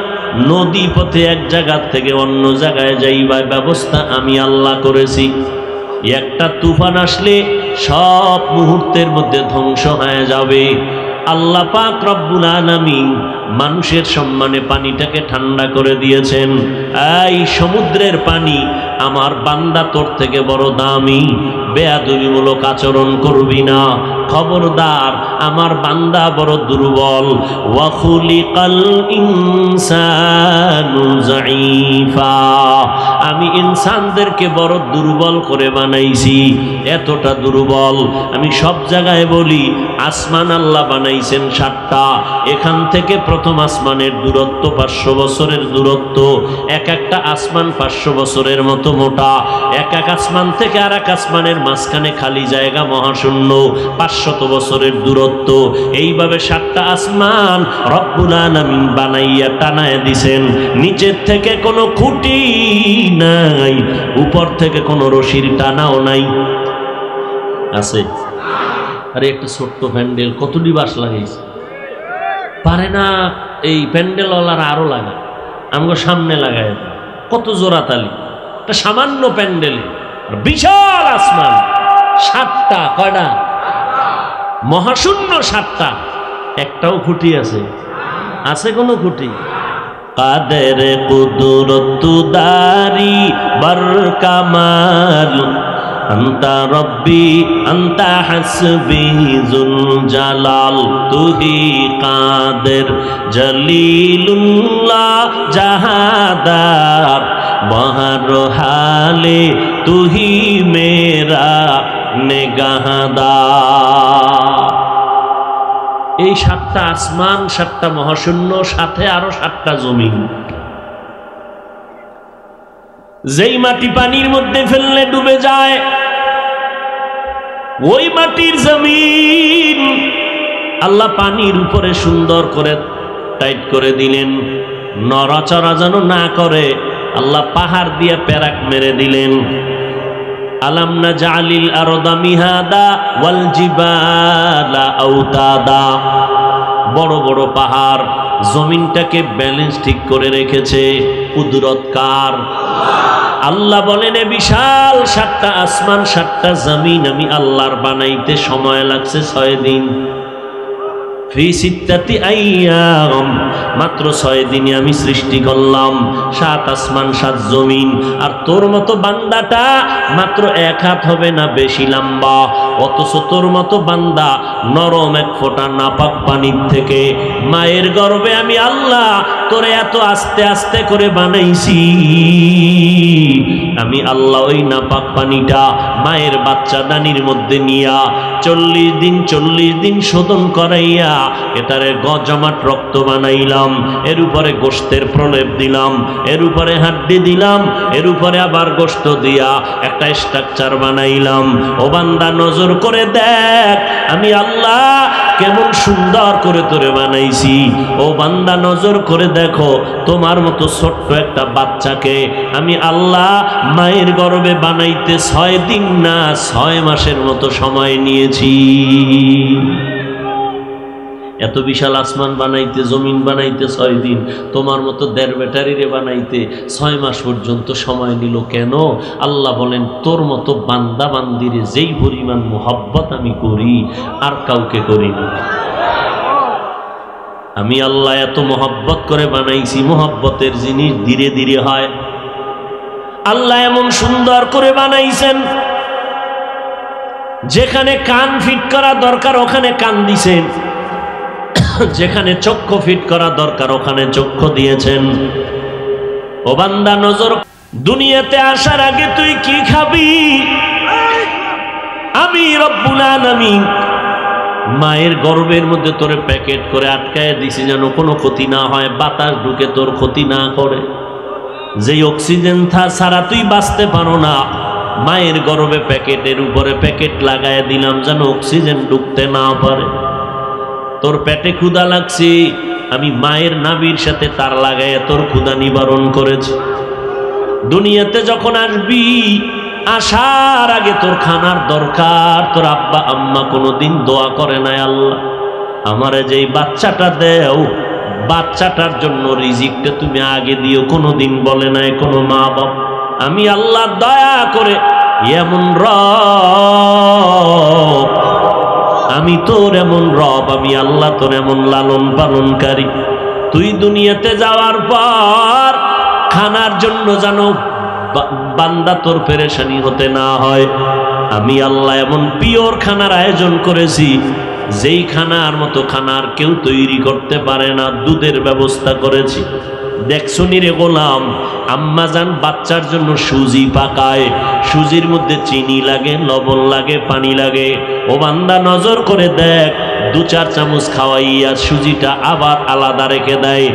নদী পথে এক জায়গা থেকে অন্য জায়গায় যাইবার ব্যবস্থা আমি আল্লাহ করেছি। একটা তুফান আসলে সব মুহূর্তের মধ্যে ধ্বংস হয়ে যাবে। আল্লাহ পাক রব্বুল আলামিন মানুষের সম্মানে পানিটাকে ঠান্ডা করে দিয়েছেন। এই সমুদ্রের পানি, আমার বান্দা তোর থেকে বড় দামি, বেয়াদবিমূলক আচরণ করবি না, খবরদার, আমার বান্দা বড় দুর্বল। ওয়া খুলিকাল ইনসানু যায়ীফা, আমি ইনসানদেরকে বড় দুর্বল করে বানাইছি। এতটা দুর্বল, আমি সব জায়গায় বলি, আসমান আল্লাহ বানাইছেন 7টা। এখান থেকে প্রথম আসমানের দূরত্ব 500 বছরের দূরত্ব। এক একটা আসমান 500 বছরের মতো মোটা। এক এক আসমান থেকে আর এক আসমানের মাঝখানে খালি জায়গা মহাশূন্য, 500 বছরের দূরত্ব। এইভাবে 7টা আসমান রব্বুল আলামিন বানাইয়া টানায় দিছেন। নিচের থেকে কোনো খুঁটি নাই, উপর থেকে কোনো রশির টানাও নাই। আছে? আরে একটা ছোট্ট প্যান্ডেল কতটি বাঁশ লাগাইছে, পারে না এই প্যান্ডেলওয়ালারা আরো লাগায়, আমাকে সামনে লাগায়, কত জোড়াতালি। একটা সামান্য প্যান্ডেলে বিশাল আসমান 7টা, কয়টা? মহাশূন্য 7টা, একটাও খুঁটি আছে? আছে কোনো খুঁটি? কাদের কুদরত দারি বরকামাল আন্তা রব্বি আন্তা হাসবি যুল জালাল, তুহি কাদের জলিলুল্লাহ জাহাদার, বহর হালে তুহি মেরা নেগাহদার। এই 7টা আসমান, 7টা মহাশূন্য, সাথে আরো 7টা জমিন। যেই মাটি পানির মধ্যে ফেললে ডুবে যায়, ওই মাটির জমিন আল্লাহ পানির উপরে সুন্দর করে টাইট করে দিলেন, নড়াচড়া যেন না করে। আল্লাহ পাহাড় দিয়ে প্যারাক মেরে দিলেন। আলাম নাজআলিল আরদা মিহাদা ওয়াল জিবালা আওতাদা, বড় বড় পাহাড় জমিনটাকে ব্যালেন্স ঠিক করে রেখেছে। কুদরত কার? আল্লাহ বলেন এ বিশাল 7টা আসমান 7টা জমিন আমি আল্লাহর বানাইতে সময় লাগছে 6 দিন। ফি সিত্তাতি আইয়াম, মাত্র 6 দিনে আমি সৃষ্টি করলাম 7 আসমান 7 জমিন। আর তোর মতো বান্দাটা মাত্র 1 হাত হবে না বেশি লম্বা, অথচ তোর মতো বান্দা নরম 1 ফোঁটা নাপাক পানির থেকে মায়ের গর্ভে আমি আল্লাহ তোরে এত আস্তে আস্তে করে বানাইছি। আমি আল্লাহ ওই নাপাক পানিটা মায়ের বাচ্চা দানির মধ্যে নিয়া 40 দিন শোধন করাইয়া এটারে জমাট রক্ত বানাইলাম, এর উপরে গোশতের প্রলেপ দিলাম, এর উপরে হাড্ডি দিলাম, এর উপরে আবার গোশত দিয়া একটা স্ট্রাকচার বানাইলাম। ও বান্দা নজর করে দেখ আমি আল্লাহ কেমন সুন্দর করে তোরে বানাইছি। ও বান্দা নজর করে দেখো তোমার মতো ছোট্ট একটা বাচ্চাকে আমি আল্লাহ মায়ের গর্ভে বানাইতে 6 দিন না 6 মাসের মতো সময় নিয়েছি। এত বিশাল আসমান বানাইতে জমিন বানাইতে 6 দিন, তোমার মতো 1.5 ব্যাটারিরে বানাইতে 6 মাস পর্যন্ত সময় নিল কেন? আল্লাহ বলেন তোর মতো বান্দা বান্দিরে যেই পরিমাণ মোহাব্বত আমি করি আর কাউকে করি না। আমি আল্লাহ এত মোহাব্বত করে বানাইছি, মোহাব্বতের জিনিস ধীরে ধীরে হয়। আল্লাহ এমন সুন্দর করে বানাইছেন যেখানে কান ফিট করা দরকার ওখানে কান দিছেন, যেখানে চক্ষু ফিট করা দরকার ওখানে চক্ষু দিয়েছেন। ও বান্দা নজর, দুনিয়াতে আসার আগে তুই কি খাবি? আমি রব্বুল আলামিন মায়ের গর্ভের মধ্যে তোরে প্যাকেট করে আটকায় দিছি যেন কোনো ক্ষতি না হয়, বাতাস ঢুকে তোর ক্ষতি না করে। যেই অক্সিজেন ছাড়া তুই বাঁচতে পারো না, মায়ের গর্ভে প্যাকেটের উপরে প্যাকেট লাগায় দিলাম যেন অক্সিজেন ঢুকতে না পারে। তোর পেটে ক্ষুধা লাগছে, আমি মায়ের নাভির সাথে তার লাগায় তোর ক্ষুধা নিবারণ করেছি। দুনিয়াতে যখন আসবি আসার আগে তোর খানার দরকার। তোর আব্বা আম্মা কোনোদিন দোয়া করে নাই আল্লাহ আমারে যেই বাচ্চাটা দেও বাচ্চাটার জন্য রিজিকটা তুমি আগে দিও, কোনোদিন বলে নাই কোনো মা বাপ। আমি আল্লাহ দয়া করে এমন রব, আমি তোর এমন রব, আমি আল্লাহ তোর এমন লালন পালনকারী। তুই দুনিয়াতে যাওয়ার পর খানার জন্য জানো বান্দা তোর পেরেশানি হতে না হয়, আমি আল্লাহ এমন পিওর খানার আয়োজন করেছি যেই খানার মতো খানার কেউ তৈরি করতে পারে না। দুধের ব্যবস্থা করেছি। দেখছো রে গোলাম, আম্মাজান বাচ্চার জন্য সুজি পাকায়, সুজির মধ্যে চিনি লাগে, লবণ লাগে, পানি লাগে। ও বান্দা নজর করে দেখ, 2-4 চামচ খাওয়াইয়া সুজিটা আবার আলাদা রেখে দেয়।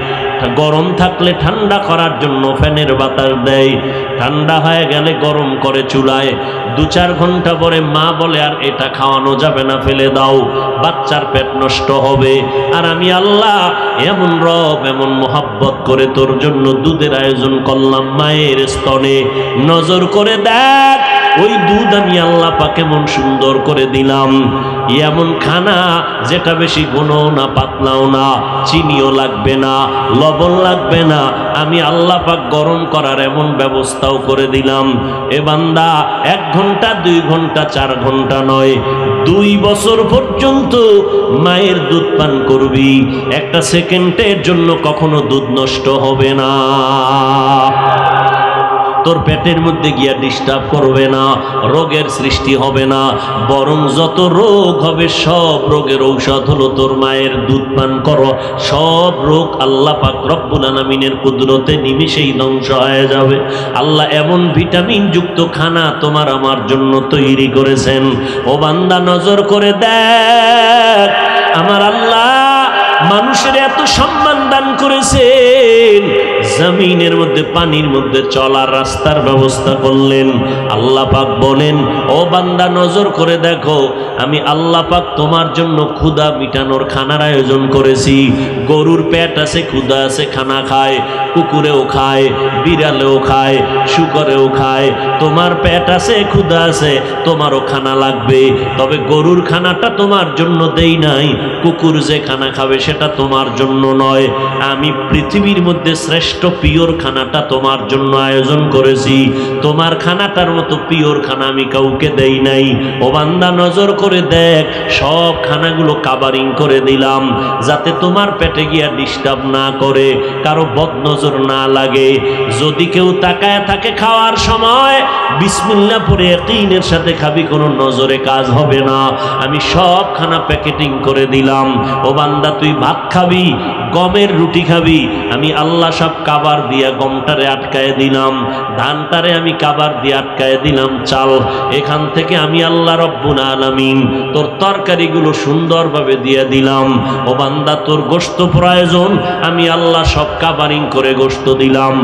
গরম থাকলে ঠান্ডা করার জন্য ফ্যানের বাতাস দেয়, ঠান্ডা হয়ে গেলে গরম করে চুলায়। 2-4 ঘন্টা পরে মা বলে আর এটা খাওয়ানো যাবে না, ফেলে দাও, বাচ্চার পেট নষ্ট হবে। আর আমি আল্লাহ এমন রব এমন মোহাব্বত করে তোর জন্য দুধের আয়োজন করলাম মায়ের স্তনে। নজর করে দেখ ওই দুধ আমি আল্লাহ পাক কেমন সুন্দর করে দিলাম। এমন খানা যেটা বেশি ঘনও না পাতলাও না, চিনিও লাগবে না, লবণ লাগবে না। আমি আল্লাহ পাক গরম করার এমন ব্যবস্থাও করে দিলাম। এ বান্দা 1 ঘন্টা 2 ঘন্টা 4 ঘন্টা নয়, 2 বছর পর্যন্ত মায়ের দুধ পান করবি। 1 সেকেন্ডের জন্য কখনো দুধ নষ্ট হবে না, তোর পেটের মধ্যে গিয়া ডিস্টার্ব করবে না, রোগের সৃষ্টি হবে না। বরং যত রোগ হবে সব রোগের ঔষধ হলো তোর মায়ের দুধ পান করো। সব রোগ আল্লাহ পাক রব্বুল আলামিনের কুদরতে নিমিষেই ধ্বংস হয়ে যাবে। আল্লাহ এমন ভিটামিন যুক্ত খানা তোমার আমার জন্য তৈরি করেছেন। ও বান্দা নজর করে দেখ, আমার আল্লাহ মানুষের এত সম্মান দান করেছেন জমিনের মধ্যে পানির মধ্যে চলার রাস্তার ব্যবস্থা করলেন। আল্লাহ পাক বলেন, ও বান্দা নজর করে দেখো, আমি আল্লাহ পাক তোমার জন্য ক্ষুধা মিটানোর খানার আয়োজন করেছি। গরুর পেট আছে, ক্ষুধা আছে, খানা খায়, কুকুরেও খায়, বিড়ালেও খায়, শুকরেও খায়। তোমার পেট আছে, ক্ষুধা আছে, তোমারও খানা লাগবে। তবে গরুর খানাটা তোমার জন্য দেই নাই, কুকুর যে খানা খাবে সেটা তোমার জন্য নয়। আমি পৃথিবীর মধ্যে শ্রেষ্ঠ পিওর খানাটা তোমার জন্য আয়োজন করেছি। তোমার খানাটার মতো পিওর খানা আমি কাউকে দেই নাই। ও বান্দা নজর করে দেখ, সব খানাগুলো কাভারিং করে দিলাম যাতে তোমার পেটে গিয়া ডিস্টার্ব না করে, কারো বদনজর না লাগে। যদি কেউ তাকায় থাকে খাওয়ার সময়, বিসমিল্লাহ পড়ে ইয়াকিনের সাথে খাবি, কোনো নজরে কাজ হবে না। আমি সব খানা প্যাকেটিং করে দিলাম। ও বান্দা তুই ভাত খাবি, গমের রুটি খাবি, আমি আল্লাহ সব কাবার দিয়া গমটারে আটকায় দিলাম, ধানটারে আমি কাবার দিয়ে আটকায় দিলাম চাল। এখান থেকে আমি আল্লাহ রব্বুল আলামিন তোর তরকারিগুলো সুন্দরভাবে দিয়ে দিলাম। ও বান্দা তোর গোশত প্রয়োজন, আমি আল্লাহ সব কাভারিং করে গোশত দিলাম।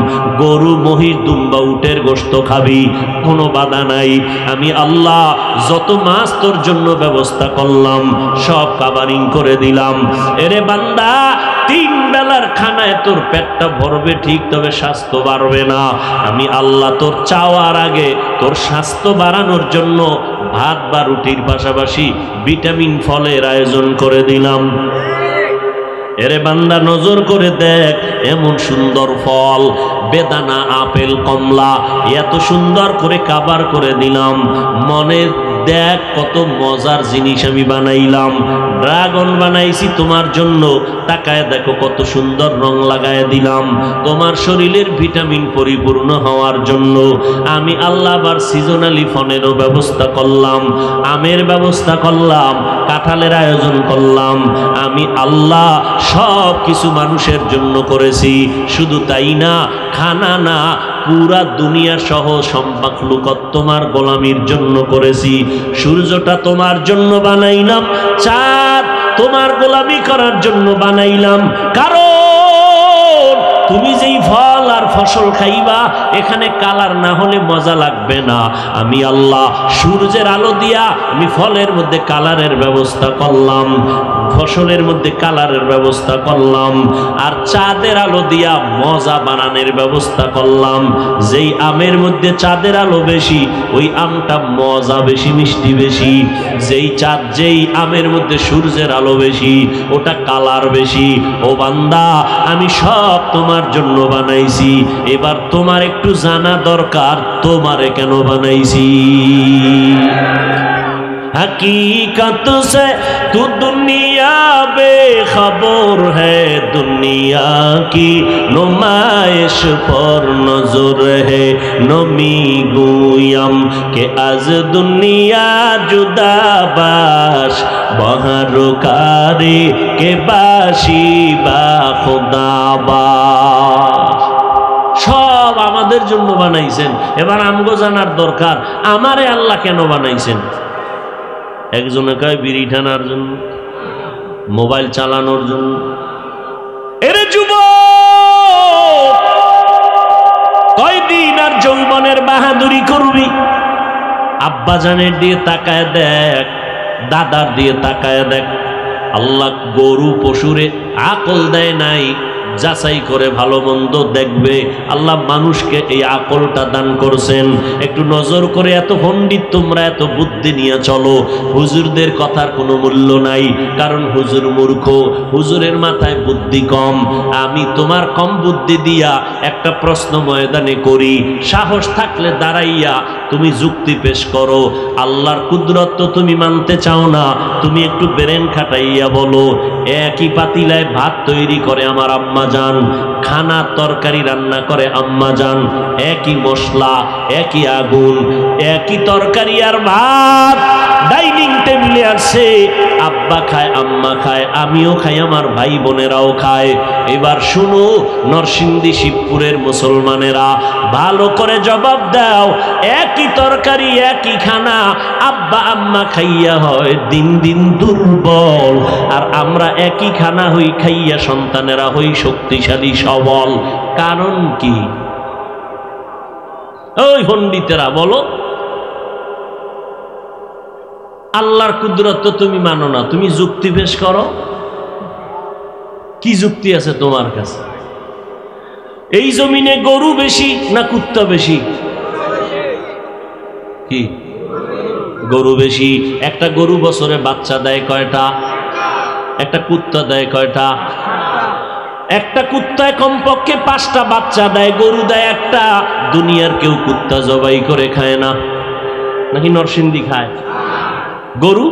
গরু, মহিষ, দুম্বা, উটের গোশত খাবি, কোনো বাধা নাই। আমি আল্লাহ যত মাছ তোর জন্য ব্যবস্থা করলাম সব কাভারিং করে দিলাম। এরে বান্দা, 3 বেলার খানায় তোর পেটটা ভরবে ঠিক, তবে স্বাস্থ্য বাড়বে না। আমি আল্লাহ তোর চাওয়ার আগে তোর স্বাস্থ্য বাড়ানোর জন্য ভাত বা রুটির পাশাপাশি ভিটামিন ফলের আয়োজন করে দিলাম। এরে বান্দা নজর করে দেখ, এমন সুন্দর ফল, বেদানা, আপেল, কমলা, এত সুন্দর করে কাভার করে দিলাম। মনে দেখ কত মজার জিনিস আমি বানাইলাম। ড্রাগন বানাইছি তোমার জন্য, তাকায় দেখো কত সুন্দর রং লাগায় দিলাম তোমার শরীরের ভিটামিন পরিপূর্ণ হওয়ার জন্য। আমি আল্লাহ আবার সিজনালি ফলেরও ব্যবস্থা করলাম, আমের ব্যবস্থা করলাম, কাঁঠালের আয়োজন করলাম। আমি আল্লাহ সব কিছু মানুষের জন্য করেছি। শুধু তাই না, খানা না, পুরা দুনিয়া সহ সম্মাখলুকত তোমার গোলামির জন্য করেছি। সূর্যটা তোমার জন্য বানাইলাম, চাঁদ তোমার গোলামি করার জন্য বানাইলাম। কারণ তুমি যেই ফল আর ফসল খাইবা, এখানে কালার না হলে মজা লাগবে না। আমি আল্লাহ সূর্যের আলো দিয়া আমি ফলের মধ্যে কালারের ব্যবস্থা করলাম, ফসলের মধ্যে কালারের ব্যবস্থা করলাম, আর চাঁদের আলো দিয়া মজা বানানোর ব্যবস্থা করলাম। যেই আমের মধ্যে চাঁদের আলো বেশি, ওই আমটা মজা বেশি, মিষ্টি বেশি। যেই আমের মধ্যে সূর্যের আলো বেশি, ওটা কালার বেশি। ও বান্দা, আমি সব তোমার জন্য বানাইছি। এবার তোমার একটু জানা দরকার, তোমারে কেন বানাইছি। हकीकत से तू दुनिया बेखबर है, दुनिया की नुमाइश पर नजर है। नमी गुयम के आज दुनिया जुदा बाश, बहारुकारी के बाशी बा खुदा बाश। সব আমাদের জন্য বানাইছেন। এবার আমগো জানার দরকার, আমারে আল্লাহ কেন বানাইছেন। একজনে কয় বিড়ি টানার জন্য, মোবাইল চালানোর জন্য। এরে যুবক, কয়দিন আর যৌবনের বাহাদুরি করবি? আব্বা জানের দিয়ে তাকায় দেখ, দাদার দিয়ে তাকায় দেখ। আল্লাহ গরু পশুরে আকল দেয় নাই, যাচাই করে ভালো মন্দ দেখবে। আল্লাহ মানুষকে এই আকলটা দান করছেন। একটু নজর করে, এত পণ্ডিত তোমরা এত বুদ্ধি নিয়ে চলো, হুজুরদের কথার কোনো মূল্য নাই, কারণ হুজুর মূর্খ, হুজুরের মাথায় বুদ্ধি কম। আমি তোমার কম বুদ্ধি দিয়া একটা প্রশ্ন ময়দানে করি, সাহস থাকলে দাঁড়াইয়া তুমি যুক্তি পেশ করো। আল্লাহর কুদরত তো তুমি মানতে চাও না, তুমি একটু ব্রেন খাটাইয়া বলো। একই পাতিলায় ভাত তৈরি করে আমার আম্মা জান, খানা তরকারি রান্না করে আম্মা জান, একই মশলা, একই আগুন, একই তরকারি আর ভাত ডাইনিং টেবিলে আসছে, আব্বা খায়, আম্মা খায়, আমিও খাই, আমার ভাই বোনেরাও খায়। এবার শুনো নরসিংদী শিবপুরের মুসলমানেরা, ভালো করে জবাব দাও, একই তরকারি একই খানা, আব্বা আম্মা খাইয়া হয় দিন দিন দুর্বল, আর আমরা একই খানা হই খাইয়া সন্তানেরা হই শক্তিশালী সবল। কারণ কি? ওই পণ্ডিতেরা বলো, আল্লাহর কুদরত তো তুমি মানো না, তুমি যুক্তি পেশ করো। কি যুক্তি আছে তোমার কাছে? এই জমিনে গরু বেশি না কুত্তা বেশি? কি? গরু বেশি। একটা গরু বছরে বাচ্চা দেয় কয়টা? একটা কুত্তা দেয় কয়টা? একটা কুত্তায় কমপক্ষে 5টা বাচ্চা দেয়, গরু দেয় একটা। দুনিয়ার কেউ কুত্তা জবাই করে খায় না, নাকি নরসিংদী খায়? গরু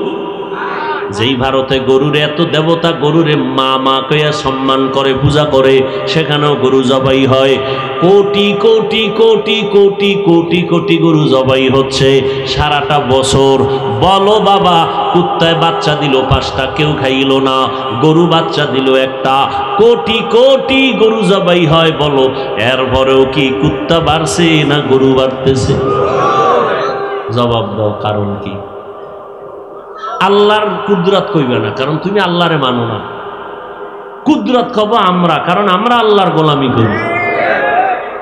যেই ভারতে গরুরে এত দেবতা, গরুরে মা মা কইয়া সম্মান করে, পূজা করে, সেখানেও গরু জবাই হয়। কোটি কোটি কোটি কোটি কোটি কোটি গরু জবাই হচ্ছে সারাটা বছর। বলো বাবা, কুত্তায় বাচ্চা দিল 5টা, কেউ খাইল না, গরু বাচ্চা দিল একটা, কোটি কোটি গরু জবাই হয়। বলো এরপরেও কি কুত্তা বাড়ছে না গরু বাড়তেছে? জবাব দাও, কারণ কি? আল্লাহর কুদরত কইবে না, কারণ তুমি আল্লাহরে মানো না। কুদরত কব আমরা, কারণ আমরা আল্লাহর গোলামি করি।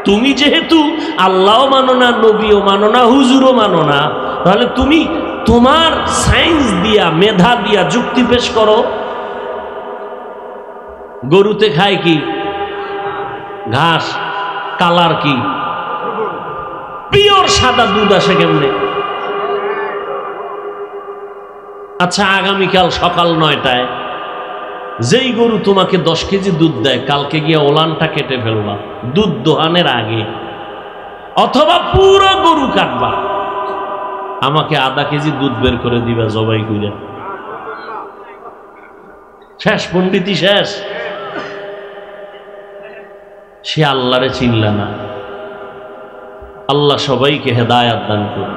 তুমি যেহেতু আল্লাহও মানো না, নবীও মানো না, হুজুরও মানো না, তাহলে তুমি তোমার সায়েন্স দিয়া, মেধা দিয়া যুক্তি পেশ করো। গরুতে খায় কি? ঘাস। কালার কি? পিওর সাদা দুধ আসে কেমনে? আচ্ছা, আগামীকাল সকাল 9টায় যেই গরু তোমাকে 10 কেজি দুধ দেয়, কালকে গিয়ে ওলানটা কেটে ফেলবা দুধ দোহানের আগে, অথবা পুরো গরু কাটবা, আমাকে আধা কেজি দুধ বের করে দিবা জবাই করে। শেষ, পণ্ডিতি শেষ। সে আল্লাহরে চিনলা না। আল্লাহ সবাইকে হেদায়াত দান করুন।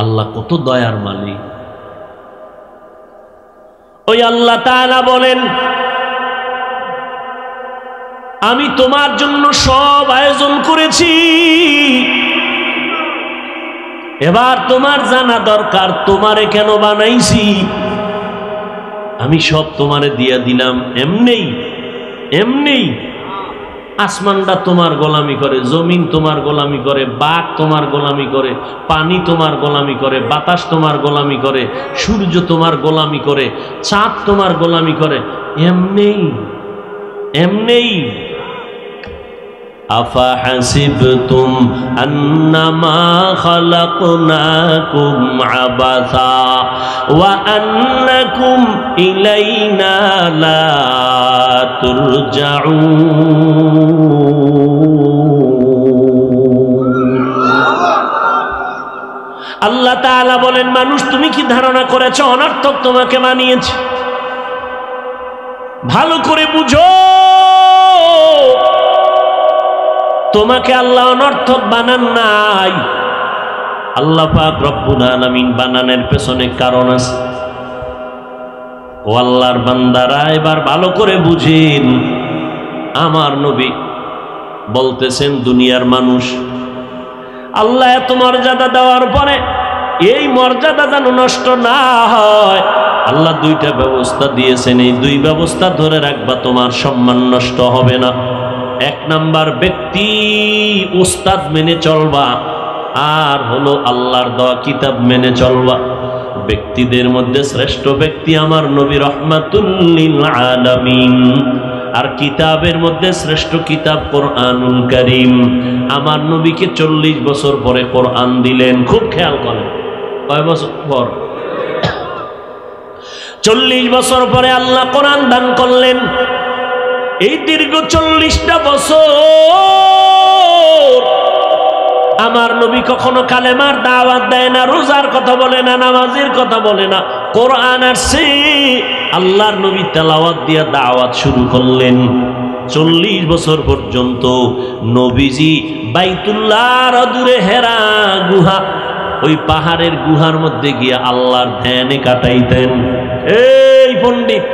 আল্লাহ কত দয়ার মালিক। ওই আল্লাহ তাআলা বলেন, আমি তোমার জন্য সব আয়োজন করেছি, এবার তোমার জানা দরকার তোমারে কেন বানাইছি। আমি সব তোমারে দিয়া দিলাম এমনি এমনি। আসমানটা তোমার গোলামি করে, জমিন তোমার গোলামি করে, বাঘ তোমার গোলামি করে, পানি তোমার গোলামি করে, বাতাস তোমার গোলামি করে, সূর্য তোমার গোলামি করে, চাঁদ তোমার গোলামি করে, এমনি এমনি। আফা হাসিবতুম আন্নামা খালাকনাকুম আবাসা ওয়া আন্নাকুম ইলাইনা লা তুরজাউন। আল্লাহ তাআলা বলেন, মানুষ তুমি কি ধারণা করেছো অনর্থক তোমাকে বানিয়েছে? ভালো করে বুঝো, তোমাকে আল্লাহ অনর্থক বানান নাই। আল্লাহ পাক রব্বুল আলামিন বানানোর পেছনে কারণ আছে। ও আল্লাহর বান্দারা, এবার ভালো করে বুঝেন। আমার নবী বলতেছেন, দুনিয়ার মানুষ আল্লাহ এত মর্যাদা দেওয়ার পরে এই মর্যাদা যেন নষ্ট না হয়, আল্লাহ 2টা ব্যবস্থা দিয়েছেন। এই 2 ব্যবস্থা ধরে রাখবা, তোমার সম্মান নষ্ট হবে না। 1 নাম্বার, ব্যক্তি উস্তাদ মেনে চলবা, আর হলো আল্লাহর দেওয়া কিতাব মেনে চলবা। ব্যক্তিদের মধ্যে শ্রেষ্ঠ ব্যক্তি আমার নবী রহমাতুল লিল আলামিন, আর কিতাবের মধ্যে শ্রেষ্ঠ কিতাব কোরআনুল কারীম। আমার নবীকে 40 বছর পরে কোরআন দিলেন। খুব খেয়াল করেন, কয় বছর পর? 40 বছর পরে আল্লাহ কোরআন দান করলেন। এই দীর্ঘ 40টা বছর আমার নবী কখনো কালেমার দাওয়াত দেয় না, রোজার কথা বলে না, নামাজের কথা বলে না। কোরআন আসছে, আল্লাহর নবী তেলাওয়াত দিয়া দাওয়াত শুরু করলেন। 40 বছর পর্যন্ত নবীজি বাইতুল্লাহর দূরে হেরা গুহা, ওই পাহাড়ের গুহার মধ্যে গিয়ে আল্লাহর ধ্যানে কাটাইতেন। এই পণ্ডিত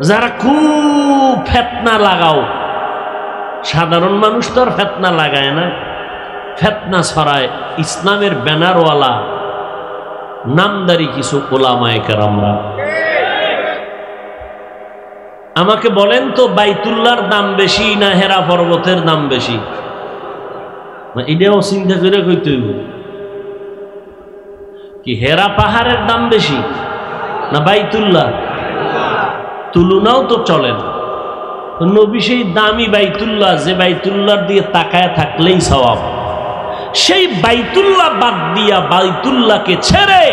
যারা খুব ফেতনা লাগাও, সাধারণ মানুষ তো আর ফেতনা লাগায় না, ফেতনা ছড়ায় ইসলামের ব্যানারওয়ালা নামদারি কিছু ওলামায়ে কেরামরা। আমাকে বলেন তো, বাইতুল্লাহর দাম বেশি না হেরা পর্বতের দাম বেশি? এটাও চিন্তা করে কইতে হইব। কি হেরা পাহাড়ের দাম বেশি না বাইতুল্লাহ? তুলনাও তো চলে না। নবী সেই দামি বাইতুল্লাহ, যে বাইতুল্লাহর দিয়ে তাকায় থাকলেই সওয়াব, সেই বাইতুল্লাহ বাদ দিয়া বাইতুল্লাহকে ছেড়ে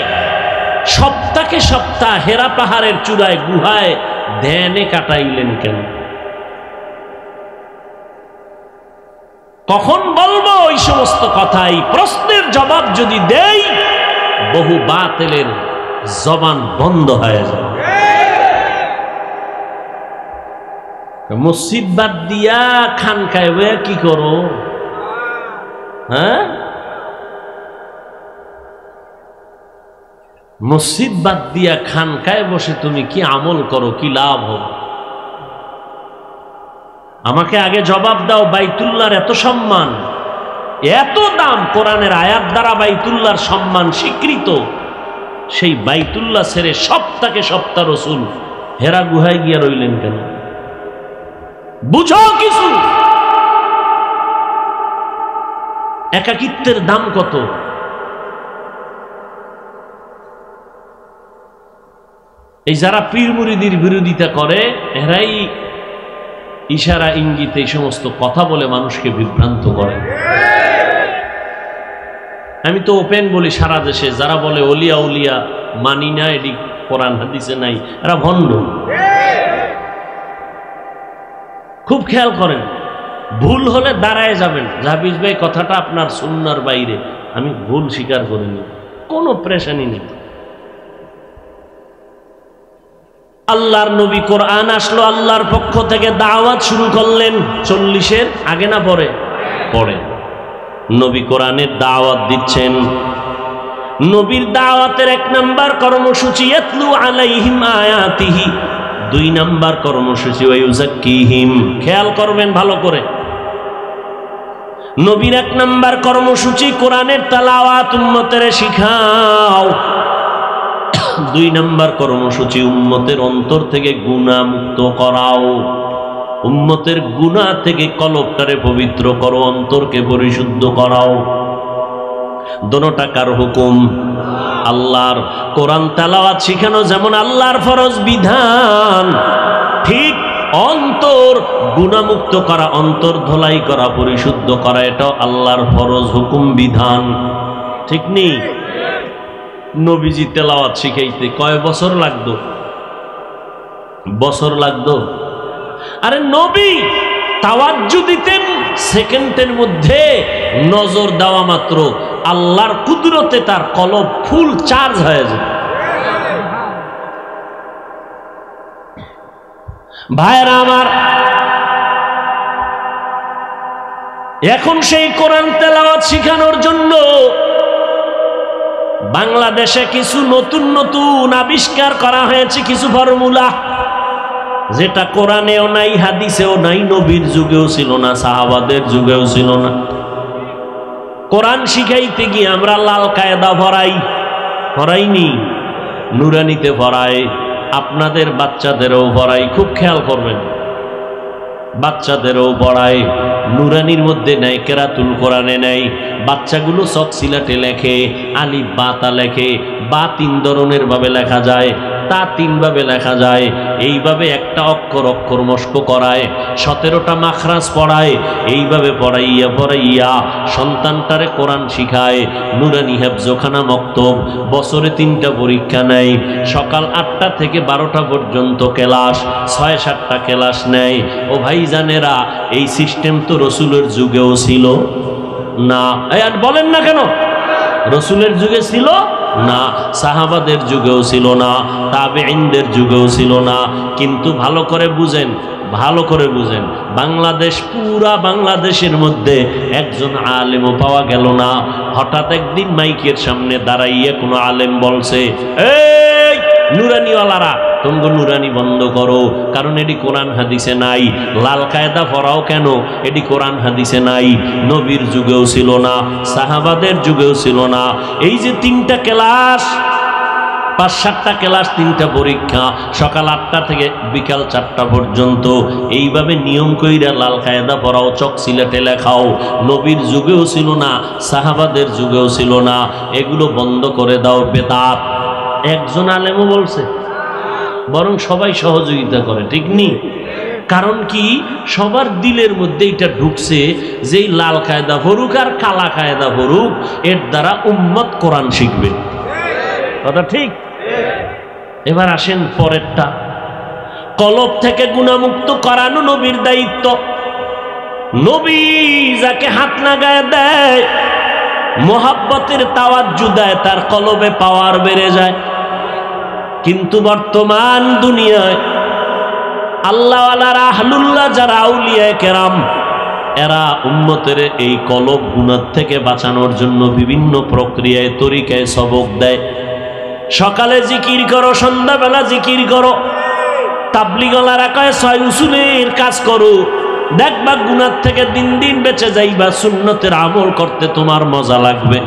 সপ্তাহে সপ্তাহ হেরা পাহাড়ের চূড়ায় গুহায় ধ্যানে কাটাইলেন কেন? কখন বলবো ওই সমস্ত কথা? এই প্রশ্নের জবাব যদি দেই, বহু বাতিলের জবান বন্ধ হয়ে যায়। মসজিদ বাদ দিয়া খানকায় বইয়া কি করো? হ্যাঁ, মসজিদ বাদ দিয়া খানকায় বসে তুমি কি আমল করো? কি লাভ হবে? আমাকে আগে জবাব দাও। বাইতুল্লাহর এত সম্মান, এত দাম, কোরআনের আয়াত দ্বারা বাইতুল্লাহর সম্মান স্বীকৃত, সেই বাইতুল্লাহ ছেড়ে সপ্তাহে সপ্তাহ রসুল হেরা গুহায় গিয়া রইলেন কেন? বুঝো কিছু। একাকিত্বের দাম কত? এই যারা পীর মুরিদির বিরোধিতা করে, এরাই ইশারা ইঙ্গিতে এই সমস্ত কথা বলে মানুষকে বিভ্রান্ত করে। আমি তো ওপেন বলি সারা দেশে, যারা বলে ওলিয়া উলিয়া মানি না, এটি কোরআন হাদিসে নাই, এরা ভণ্ড। খুব খেয়াল করেন, ভুল হলে দাঁড়ায় যাবেন, জাবিজ ভাই কথাটা আপনার সুন্নাহর বাইরে, আমি ভুল স্বীকার করিনি, কোনো প্রেশানি নেই। আল্লাহর নবী কোরআন আসলো, আল্লাহর পক্ষ থেকে দাওয়াত শুরু করলেন। 40-এর আগে না পরে? পরে নবী কোরআনের দাওয়াত দিচ্ছেন। নবীর দাওয়াতের 1 নাম্বার কর্মসূচি ইয়াতলু আলাইহিম আয়াতিহি, 2 নাম্বার কর্মসূচি ওয়ায়ুযাক্কিহিম। খেয়াল করবেন ভালো করে, নবীর 1 নাম্বার কর্মসূচি কোরআনের তেলাওয়াত উম্মতের শিখাও। 2 নাম্বার কর্মসূচি উম্মতের অন্তর থেকে গুনাহ মুক্ত করাও। উম্মতের গুনাহ থেকে কলবটারে পবিত্র করো, অন্তরকে পরিশুদ্ধ করাও। দোনোটা কার হুকুম? আল্লাহর। কোরআন তেলাওয়াত শিখানো যেমন আল্লাহর ফরজ বিধান, ঠিক অন্তর গুনাহমুক্ত করা, অন্তর ধোলাই করা, পরিশুদ্ধ করা, এটাও আল্লাহর ফরজ হুকুম বিধান। ঠিক নেই? নবীজি তেলাওয়াত শিখাইতে কয় বছর লাগতো? বছর লাগতো? আরে নবী তাওয়াজ্জু দিতেন, সেকেন্ডের মধ্যে নজর দেওয়া মাত্র আল্লাহর কুদরতে তার কলব ফুল চার্জ হয়ে যায়। ভাইরা আমার, এখন সেই কোরআন তেলাওয়াত শিখানোর জন্য বাংলাদেশে কিছু নতুন নতুন আবিষ্কার করা হয়েছে, কিছু ফর্মুলা, যেটা কোরআনেও নাই, হাদিসেও নাই, নবীর যুগেও ছিল না, সাহাবাদের যুগেও ছিল না। কোরআন শিখাইতে গিয়ে আমরা লাল কায়দা ভরাইনি, নুরানিতে ভরাই, আপনাদের বাচ্চাদেরও ভরাই। খুব খেয়াল করবেন, বাচ্চাদেরও পড়ায়, নুরানির মধ্যে নেয়, কেরাতুল কোরআনে নেয়। বাচ্চাগুলো চক সিলাটে লেখে, আলিফ বা তা লেখে, বা 3 ধরনের ভাবে লেখা যায়, তা 3 ভাবে লেখা যায়। এইভাবে একটা অক্ষর অক্ষর মস্ক করায়, 17টা মাখরাজ পড়ায়। এইভাবে পড়াইয়া সন্তানটারে কোরআন শিখায়। নুরানি হেফজখানা মক্তব, বছরে 3টা পরীক্ষা নেয়। সকাল 8টা থেকে 12টা পর্যন্ত ক্লাস, 6-7টা ক্লাস নেয়। ও ভাই জানেরা, এই সিস্টেম তো রসুলের যুগেও ছিল না। আর বলেন না কেন? রসুলের যুগে ছিল না, সাহাবাদের যুগেও ছিল না, তাবেঈনদের যুগেও ছিল না। কিন্তু ভালো করে বুঝেন, ভালো করে বুঝেন, বাংলাদেশ, পুরা বাংলাদেশের মধ্যে একজন আলেমও পাওয়া গেল না। হঠাৎ একদিন মাইকের সামনে দাঁড়াইয়া কোনো আলেম বলছে, এই নুরানিওয়ালারা তোমরা নুরানি বন্ধ করো, কারণ এটি কোরআন হাদিসে নাই। লাল কায়দা পড়াও কেন? এটি কোরআন হাদিসে নাই, নবীর যুগেও ছিল না, সাহাবাদের যুগেও ছিল না। এই যে 3টা ক্লাস, 5-7টা ক্লাস, 3টা পরীক্ষা, সকাল 8টা থেকে বিকাল 4টা পর্যন্ত, এইভাবে নিয়ম কইরা লাল কায়দা পড়াও, চক সিলেটে লেখাও, নবীর যুগেও ছিল না, সাহাবাদের যুগেও ছিল না। এগুলো বন্ধ করে দাও, বেদাত। একজন আলেমও বলছে, বরং সবাই সহযোগিতা করে, ঠিক নি? কারণ কি, সবার দিলের মধ্যে এটা ঢুকছে যে লাল কায়দা পড়ুক আর কালা কায়দা পড়ুক, এর দ্বারা উম্মত কোরআন শিখবে। কথা ঠিক? এবার আসেন পরেরটা, কলব থেকে গুনাহমুক্ত করানো নবীর দায়িত্ব। নবী যাকে হাত লাগায় দেয়, মোহাব্বতের তাওয়াজ্জু দেয়, তার কলবে পাওয়ার বেড়ে যায়। কিন্তু বর্তমান দুনিয়ায় আল্লাহওয়ালারা, আহলুল্লাহ যারা, আউলিয়ায়ে কেরাম, এরা উম্মতের এই কলব গুনাহ থেকে বাঁচানোর জন্য বিভিন্ন প্রক্রিয়ায়, তরিকায় সবক দেয়। সকালে জিকির করো, সন্ধ্যাবেলা জিকির করো। তাবলীগওয়ালারা কয় 6 উসুলের কাজ করো, দেখবা গুনাহ থেকে দিন দিন বেঁচে যাইবা, সুন্নতের আমল করতে তোমার মজা লাগবে।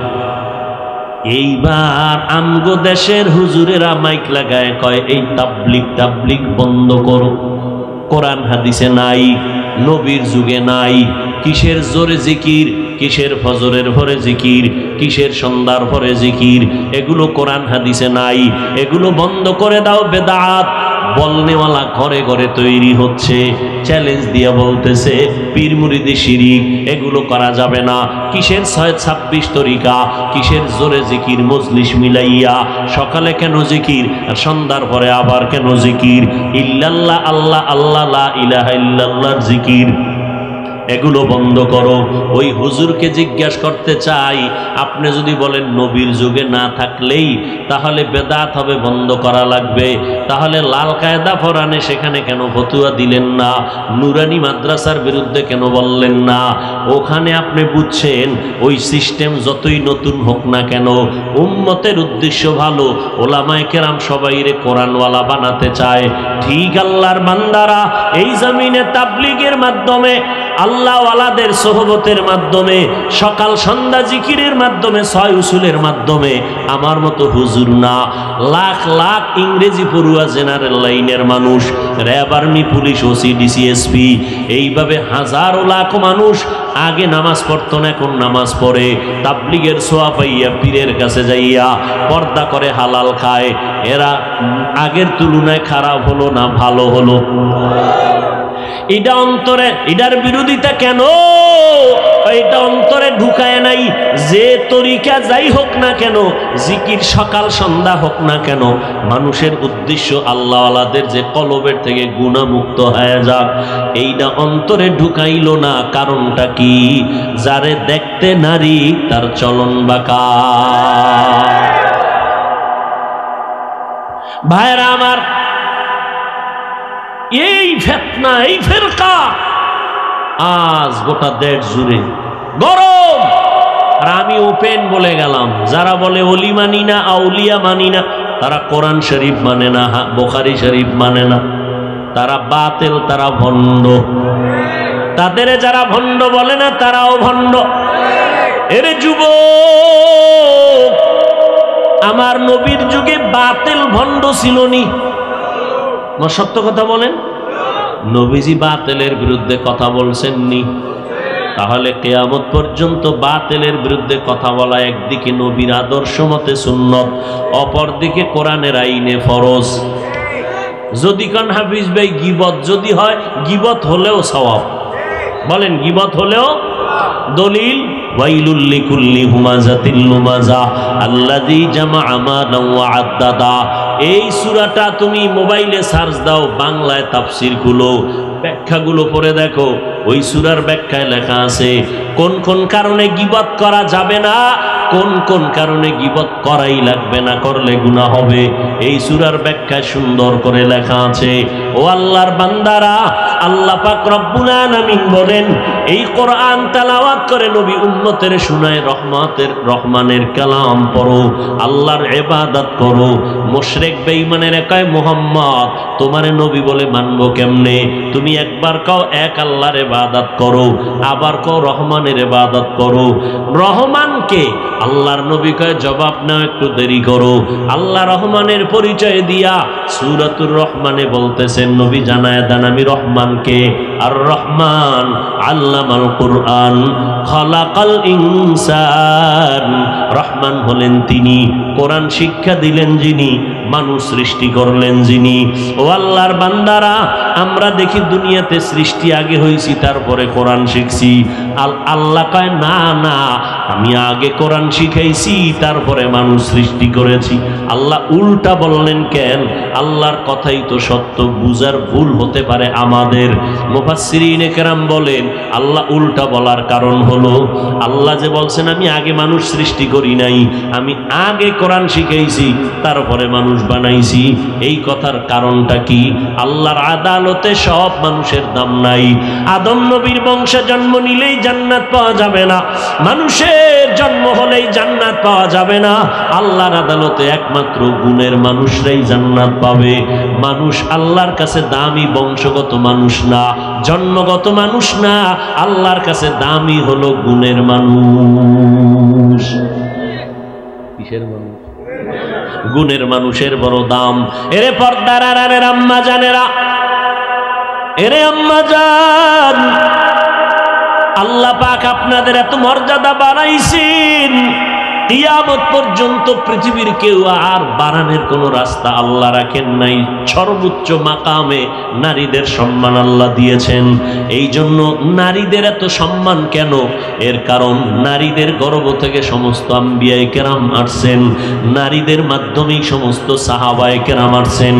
এইবার আমগো দেশের হুজুরেরা মাইক লাগায় কয়, এই তাবলীগ বন্ধ করো, কোরআন হাদিসে নাই, নবীর যুগে নাই। কিসের জোরে জিকির, কিসের ফজরের ভরে জিকির, কিসের সন্ধ্যার ভরে জিকির, এগুলো কোরআন হাদিসে নাই, এগুলো বন্ধ করে দাও, বেদাত। বলনেওয়ালা ঘরে ঘরে তৈরি হচ্ছে, চ্যালেঞ্জ দিয়ে বলতেছে পীর মুরিদি শিরিক, এগুলো করা যাবে না। কিসের 626 তরিকা, কিসের জোরে জিকির, মজলিস মিলাইয়া সকালে কেন জিকির আর সন্ধ্যার পরে আবার কেন জিকির? ইল্লাল্লাহ, আল্লাহ আল্লাহ, লা ইলাহা ইল্লাল্লাহর জিকির, এগুলো বন্ধ করো। ওই হুজুরকে জিজ্ঞাসা করতে চাই, আপনি যদি বলেন নবীর যুগে না থাকলেই তাহলে বেদাত হবে, বন্ধ করা লাগবে, তাহলে লাল কায়দা পড়ানে সেখানে কেন ফতুয়া দিলেন না? নুরানি মাদ্রাসার বিরুদ্ধে কেন বললেন না? ওখানে আপনি বুঝছেন ওই সিস্টেম যতই নতুন হোক না কেন, উম্মতের উদ্দেশ্য ভালো, ওলামায়ে কেরাম সবাইরে কোরআনওয়ালা বানাতে চায়। ঠিক আল্লাহর বান্দারা এই জমিনে তাবলীগের মাধ্যমে, আল্লাহওয়ালাদের সোহবতের মাধ্যমে, সকাল সন্ধ্যা জিকিরের মাধ্যমে, 6 উসুলের মাধ্যমে, আমার মতো হুজুর না, লাখ লাখ ইংরেজি পড়ুয়া জেনারেল লাইনের মানুষ, RAB, army, police, OC, DC, SP, এইভাবে হাজারো লাখ মানুষ আগে নামাজ পড়তো না, এখন নামাজ পড়ে, তাবলীগের সোয়া পাইয়া পীরের কাছে যাইয়া পর্দা করে হালাল খায়। এরা আগের তুলনায় খারাপ হলো না ভালো হলো? এটা অন্তরে, এটার বিরোধিতা কেন? এটা অন্তরে ঢুকায় নাই। যে তরিকা যাই হোক না কেন, জিকির সকাল সন্ধ্যা হোক না কেন, মানুষের উদ্দেশ্য আল্লাহওয়ালাদের যে কলবের থেকে গুনাহমুক্ত হয়ে যাক, এইটা অন্তরে ঢুকাইল না। কারণটা কি? যারে দেখতে নারী তার চলন বাঁকা। ভাইরা আমার, এই ফিতনা, এই ফিরকা আজ গোটা দেশ জুড়ে গরম। আর আমি ওপেন বলে গেলাম, যারা বলে ওলি মানি না, আউলিয়া মানি না, তারা কোরআন শরীফ মানে না, বুখারী শরীফ মানে না, তারা বাতিল, তারা ভণ্ড। তাদের যারা ভণ্ড বলে না, তারাও ভণ্ড। এর যুবক, আমার নবীর যুগে বাতিল ভণ্ড ছিল নি? সত্য কথা বলেন, নবীজি বাতিলের বিরুদ্ধে কথা বলছেননি? তাহলে কিয়ামত পর্যন্ত বাতিলের বিরুদ্ধে কথা বলা একদিকে নবীর আদর্শ মতে সুন্নত, অপরদিকে কোরআনের আইনে ফরজ। যদি কোন হাফিজ ভাই গীবত যদি হয়, গীবত হলেও সওয়াব। বলেন, গীবত হলেও? দলিল, ওয়াইলুল লিকুল্লি হুমাযাতিল লুমাযা আল্লাযী জামাআ মালান ওয়া আদ্দাদা। এই সূরাটা তুমি মোবাইলে সার্চ দাও, বাংলায় তাফসীর খুলো, ব্যাখ্যাগুলো পড়ে দেখো। ওই সূরার ব্যাখ্যায় লেখা আছে কোন কোন কারণে গীবত করা যাবে না, কোন কোন কারণে গীবত করাই লাগবে না, করলে গুনাহ হবে। এই সূরার ব্যাখ্যায় সুন্দর করে লেখা আছে। ও আল্লাহর বান্দারা, আল্লাহ পাক রব্বুল আলামিন বলেন, এই কোরআন তেলাওয়াত করে নবী উম্মতের শুনায় রহমানের কালাম পড়ো, আল্লাহর ইবাদত করো। মুশরিক বেঈমানের কয় মুহাম্মদ তোমারে নবী বলে মানবো কেমনে? তুমি একবার কও এক আল্লাহর ইবাদত করো, আবার কও রহমানের ইবাদত করো। রহমানকে আল্লাহর নবী কয় জবাব নাও, একটু দেরি করো। আল্লাহ রহমানের পরিচয় দিয়া সূরাতুর রহমানে বলতেছেন নবী জানায় দেন আমি রহমানকে। আর রহমান আল্লামাল কুরআন খালাকাল ইনসান, রহমান হলেন তিনি, কোরআন শিক্ষা দিলেন যিনি, মানুষ সৃষ্টি করলেন যিনি। ও আল্লাহর বান্দারা, আমরা দেখি দুনিয়াতে সৃষ্টি আগে হয়েছি তারপরে কোরআন শিখছি। আল্লাহ কয় না না, আমি আগে কোরআন শিখাইছি তারপরে মানুষ সৃষ্টি করেছি। আল্লাহ উল্টা বললেন কেন? আল্লাহর কথাই তো সত্য, বুঝার ভুল হতে পারে আমাদের। মুফাসসিরিনে কেরাম বলেন আল্লাহ উল্টা বলার কারণ হলো আল্লাহ যে বলছেন আমি আগে মানুষ সৃষ্টি করি নাই, আমি আগে কোরআন শিখাইছি তারপরে মানুষ বানাইছি, এই কথার কারণটা কি? আল্লাহর আদালতে সব মানুষের দাম নাই। আদম নবীর বংশে জন্ম নিলেই জান্নাত পাওয়া যাবে না, মানুষের জন্ম হলেই জান্নাত পাওয়া যাবে না। আল্লাহর আদালতে একমাত্র গুণের মানুষরাই জান্নাত পাবে। মানুষ আল্লাহর কাছে দামি বংশগত মানুষ না, জন্মগত মানুষ না, আল্লাহর কাছে দামি হলো গুণের মানুষ। কিসের মানুষ? গুণের মানুষের বড় দাম। এরে পর্দার আড়ালের আম্মা জানেরা, এরে আম্মা জান, আল্লাহ পাক আপনাদের এত মর্যাদা বাড়াইছেন, কিয়ামত পর্যন্ত পৃথিবীর কেউ আর বাড়ানোর কোন রাস্তা আল্লাহ রাখেন নাই। সর্বোচ্চ মাকামে নারীদের সম্মান আল্লাহ দিয়েছেন। এই জন্য নারীদের এত সম্মান কেন? এর কারণ নারীদের গর্ভ থেকে সমস্ত আম্বিয়ায়ে কেরাম আসছেন, নারীদের মাধ্যমেই সমস্ত সাহাবায়ে কেরাম আসছেন,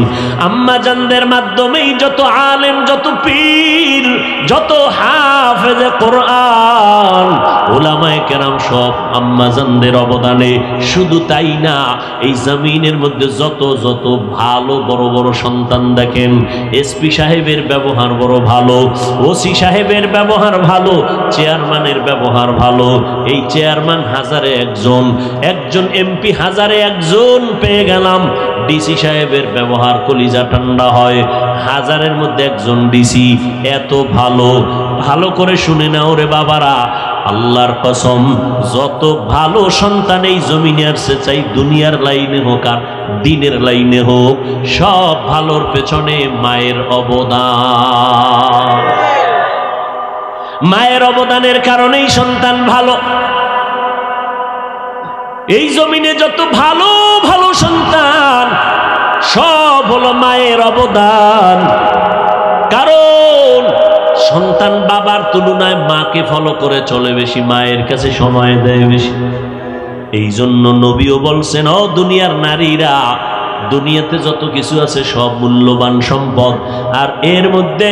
আম্মা জানদের মাধ্যমেই যত আলেম, যত পীর, যত হাফেজে কোরআন, উলামায়ে কেরাম সব আম্মা জানদের অবদানে। শুধু তাই না, এই জমিনের মধ্যে যত যত ভালো বড় বড় সন্তান দেখেন, এসপি সাহেবের ব্যবহার বড় ভালো, ওসি সাহেবের ব্যবহার ভালো, চেয়ারম্যানের ব্যবহার ভালো। এই চেয়ারম্যান হাজারে একজন, একজন এমপি হাজারে একজন পেয়ে গেলাম। ডিসি সাহেবের ব্যবহার কলিজা ঠান্ডা হয়, হাজারের মধ্যে একজন ডিসি। এত ভালো, ভালো করে শুনে নাও রে বাবারা, আল্লাহর কসম, যত ভালো সন্তান এই জমিনে আসছে, চাই দুনিয়ার লাইনে হোক আর দিনের লাইনে হোক, সব ভালোর পেছনে মায়ের অবদান। মায়ের অবদানের কারণেই সন্তান ভালো। এই জমিনে যত ভালো ভালো সন্তান, সব হলো মায়ের অবদান। কারণ সন্তান বাবার তুলনায় মাকে ফলো করে চলে বেশি, মায়ের কাছে সময় দেয় বেশি। এই জন্য নবীও বলছেন, ও দুনিয়ার নারীরা, দুনিয়াতে যত কিছু আছে সব মূল্যবান সম্পদ, আর এর মধ্যে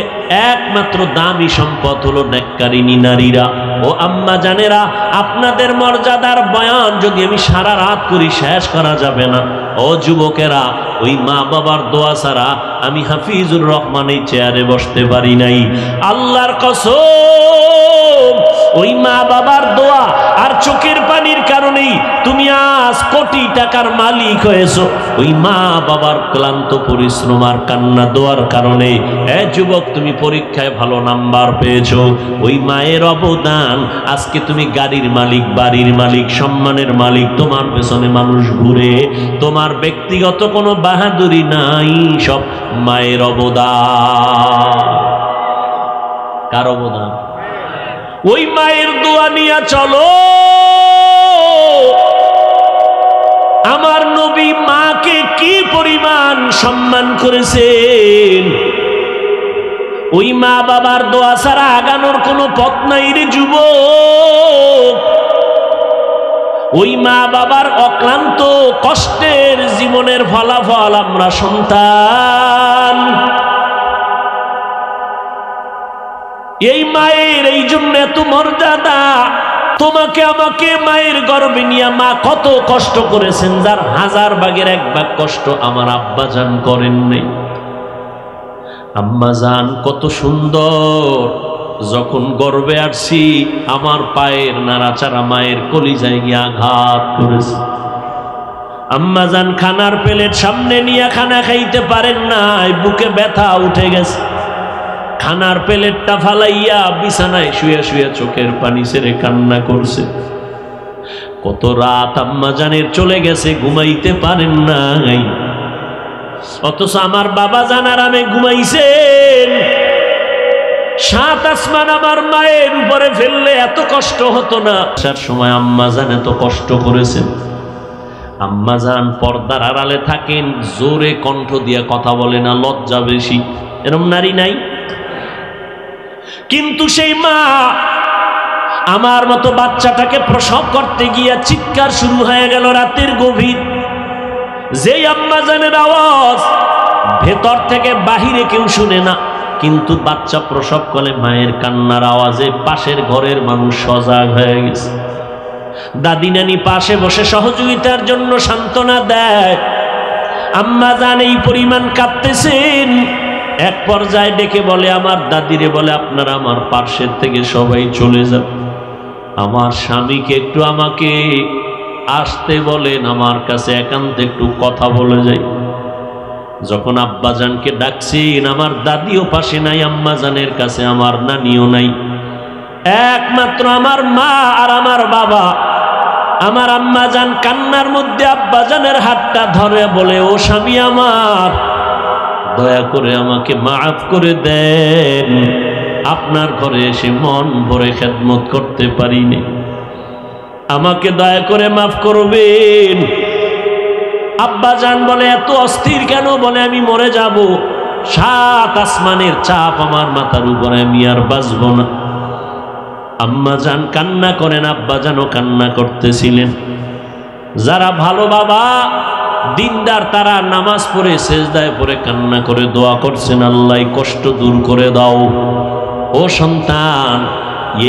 একমাত্র দামি সম্পদ হলো নেককারিনী নারীরা। ও আম্মা জানেরা, আপনাদের মর্যাদার বয়ান যদি আমি সারা রাত করি শেষ করা যাবে না। ও যুবকেরা, ওই মা বাবার দোয়া ছাড়া আমি হাফিজুর রহমান এই চেয়ারে বসতে পারি নাই। আল্লাহর কসম, ওই মা বাবার দোয়া আর চোখের পানির কারণেই তুমি আজ কোটি টাকার মালিক হয়েছো। ওই মা বাবার ক্লান্ত পরিশ্রম আর কান্না দোয়ার কারণে যুবক তুমি পরীক্ষায় ভালো নাম্বার পেয়েছো। ওই মায়ের অবদান, আজকে তুমি গাড়ির মালিক, বাড়ির মালিক, সম্মানের মালিক, তোমার পেছনে মানুষ ঘুরে, তোমার ব্যক্তিগত কোনো বাহাদুরি নাই, সব মায়ের অবদান। কার অবদান? ওই মায়ের দোয়া নিয়ে চলো। আমার নবী মাকে কি পরিমাণ সম্মান করেছেন। ওই মা বাবার দোয়া ছাড়া আগানোর কোনো পথ নাই রে যুবক। ওই মা বাবার অক্লান্ত কষ্টের জীবনের ফলাফল আমরা সন্তান। এই মায়ের এই জন্য এত মর্যাদা। তোমাকে আমাকে মায়ের গর্ভে নিয়ে মা কত কষ্ট করেছেন, যার 1000 ভাগের 1 ভাগ কষ্ট আমার আব্বাজান করেন নাই। আম্মাজান কত সুন্দর, যখন গর্ভে আসছি আমার পায়ের নাড়াচাড়া মায়ের কলিজায় গিয়ে আঘাত করেছে। আম্মাজান খানার প্লেট সামনে নিয়ে খানা খাইতে পারেন নাই, বুকে ব্যথা উঠে গেছে। খানার প্লেটটা ফালাইয়া বিছানায় শুয়ে শুয়ে চোখের পানি ছেড়ে কান্না করছে। কত রাত আম্মাজানের চলে গেছে, ঘুমাইতে পারেন নাই। অথচ আমার বাবা জান আরামে ঘুমাইছেন। 7 আসমান আমার মায়ের উপরে ফেললে এত কষ্ট হতো না। আসার সময় আম্মাজান এত কষ্ট করেছেন। আম্মাজান পর্দার আড়ালে থাকেন, জোরে কণ্ঠ দিয়ে কথা বলে না, লজ্জা বেশি। এরকম নারী নাই? কিন্তু সেই মা আমার মতো বাচ্চাটাকে প্রসব করতে গিয়া চিৎকার শুরু হয়ে গেল রাতের গভীর। যেই আম্মাজানের আওয়াজ ভেতর থেকে বাহিরে কেউ শুনে না, কিন্তু বাচ্চা প্রসব করে মায়ের কান্নার আওয়াজে পাশের ঘরের মানুষ সজাগ হয়ে গেছে। দাদি নানি পাশে বসে সহযোগিতার জন্য সান্ত্বনা দেয়। আম্মাজান এই পরিমাণ কাঁদতেছেন, এক পর্যায়ে ডেকে বলে আমার দাদিরে, বলে আপনারা আমার পার্শ্বের থেকে সবাই চলে যান, আমার স্বামীকে একটু আমাকে আসতে বলেন, আমার কাছে একান্তে একটু কথা বলে যাই। যখন আব্বাজানকে ডাকছেন, আমার দাদিও পাশে নাই, আম্মাজানের কাছে আমার নানিও নাই, একমাত্র আমার মা আর আমার বাবা। আমার আম্মাজান কান্নার মধ্যে আব্বাজানের হাতটা ধরে বলে, ও স্বামী আমার, দয়া করে আমাকে মাফ করে দেন, আপনার ঘরে এসে মন ভরে খেদমত করতে পারিনি, আমাকে দয়া করে মাফ করবেন। আব্বাজান বলে, এত অস্থির কেন? বলে, আমি মরে যাব, 7 আসমানের চাপ আমার মাথার উপরে, আমি আর বাঁচব না। আম্মাজান কান্না করেন, আব্বাজানও কান্না করতেছিলেন। যারা ভালো বাবা দিনদার, তারা নামাজ পড়ে সেজদায় পড়ে কান্না করে দোয়া করছেন, আল্লাহ কষ্ট দূর করে দাও। ও সন্তান,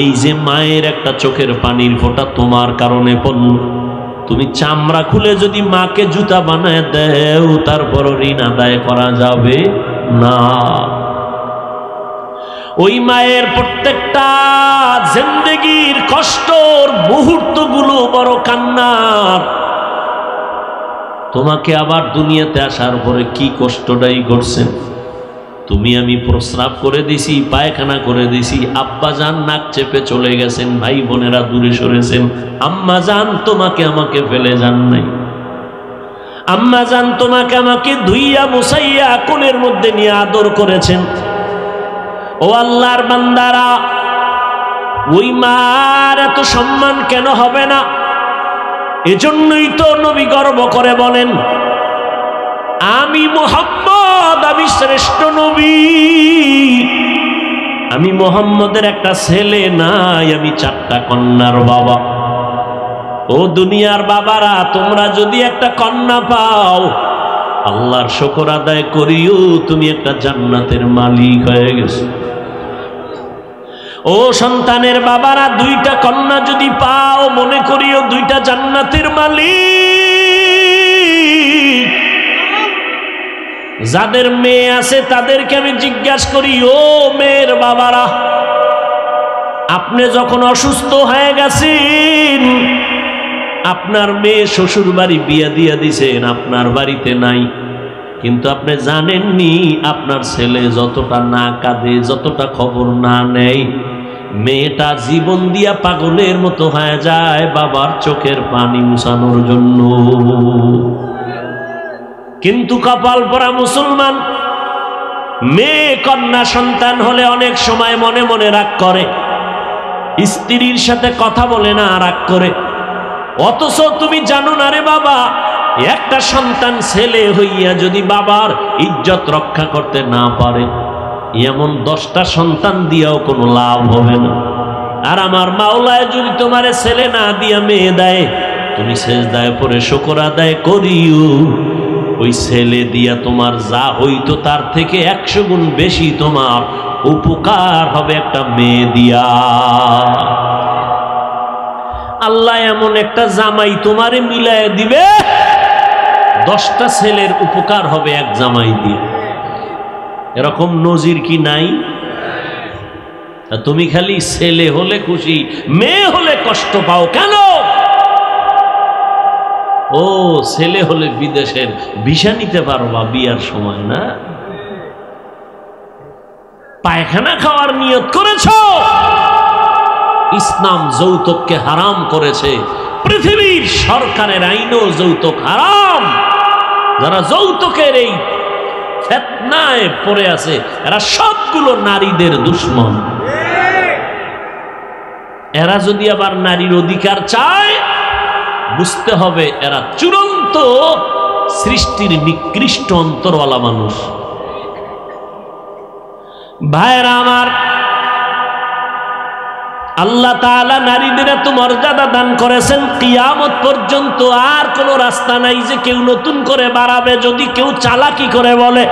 এই যে মায়ের একটা চোখের পানির ফোঁটা তোমার কারণে পড়ল, তুমি চামড়া খুলে যদি মাকে জুতা বানায় দেও, তারপর ঋণ আদায় করা যাবে না। ওই মায়ের প্রত্যেকটা জিন্দেগির কষ্টর মুহূর্তগুলো বড় কান্নার। তোমাকে আবার দুনিয়াতে আসার পরে কি কষ্টটাই করছেন। তুমি আমি প্রস্রাব করে দিছি, পায়খানা করে দিছি, আব্বাজান নাক চেপে চলে গেছেন, ভাই বোনেরা দূরে সরেছেন, আম্মাজান তোমাকে আমাকে ফেলে যান নাই। আম্মাজান তোমাকে আমাকে ধুইয়া মুছাইয়া কোলের মধ্যে নিয়ে আদর করেছেন। ও আল্লাহর বান্দারা, ওই মার এত সম্মান কেন হবে না? এজন্যই তো নবী গর্ব করে বলেন, আমি মুহাম্মদ, আমি শ্রেষ্ঠ নবী, আমি মুহাম্মদের একটা ছেলে নাই, আমি 4টা কন্যার বাবা। ও দুনিয়ার বাবারা, তোমরা যদি একটা কন্যা পাও, আল্লাহর শুকর আদায় করিও, তুমি একটা জান্নাতের মালিক হয়ে গেছো। ও সন্তানের বাবারা, 2টা কন্যা যদি পাও, মনে করিও 2টা জান্নাতের মালিক। যাদের মেয়ে আছে তাদেরকে আমি জিজ্ঞাসা করি, ও মেয়ের বাবারা, আপনি যখন অসুস্থ হয়ে গেছেন, আপনার মেয়ে শ্বশুর বাড়ি বিয়ে দিয়ে দিছেন, আপনার বাড়িতে নাই, কিন্তু আপনি জানেননি আপনার ছেলে যতটা না কাঁদে, যতটা খবর না নেয়, মেয়েটা জীবন দিয়া পাগলের মতো হয়ে যায় বাবার চোখের পানি মুছানোর জন্য। কিন্তু কপাল পরা মুসলমান, মেয়ে কন্যা সন্তান হলে অনেক সময় মনে মনে রাগ করে, স্ত্রীর সাথে কথা বলে না, রাগ করে। অথচ তুমি জানো না রে বাবা, একটা সন্তান ছেলে হইয়া যদি বাবার ইজ্জত রক্ষা করতে না পারে, এমন 10টা সন্তান দিয়েও কোনো লাভ হবে না। আর আমার মাওলায় যদি তোমারে ছেলে না দিয়া মেয়ে দেয়, তুমি সেজদায় পড়ে শুকর আদায় করিও, ওই ছেলে দিয়া তোমার যা হইতো তার থেকে 100 গুণ বেশি তোমার উপকার হবে একটা মেয়ে দিয়া। আল্লাহ এমন একটা জামাই তোমারে মিলায় দিবে, 10টা ছেলের উপকার হবে এক জামাই দিয়ে। এরকম নজির কি নাই? তুমি খালি ছেলে হলে খুশি, মেয়ে হলে কষ্ট পাও কেন? ও ছেলে হলে বিদেশের ভিসা নিতে পারবা বিয়ার সময় না? পায়খানা খাওয়ার নিয়ত করেছ, ইসলাম যৌতুককে হারাম করেছে। পৃথিবীর সরকারের আইনও যৌতুক হারাম। যারা যৌতুকের এই ফিতনায় পড়ে আছে এরা সবগুলো নারীদের দুশমন। এরা যদি আবার নারীর অধিকার চায়, বুঝতে হবে এরা চূড়ান্ত সৃষ্টির নিকৃষ্ট অন্তরওয়ালা মানুষ। ভাইরা আমার, আল্লাহ তাআলা নারীদের এত মর্যাদা দান করেছেন, কিয়ামত পর্যন্ত আর কোনো রাস্তা নাই যে কেউ নতুন করে বাড়াবে। যদি কেউ চালাকি করে বলে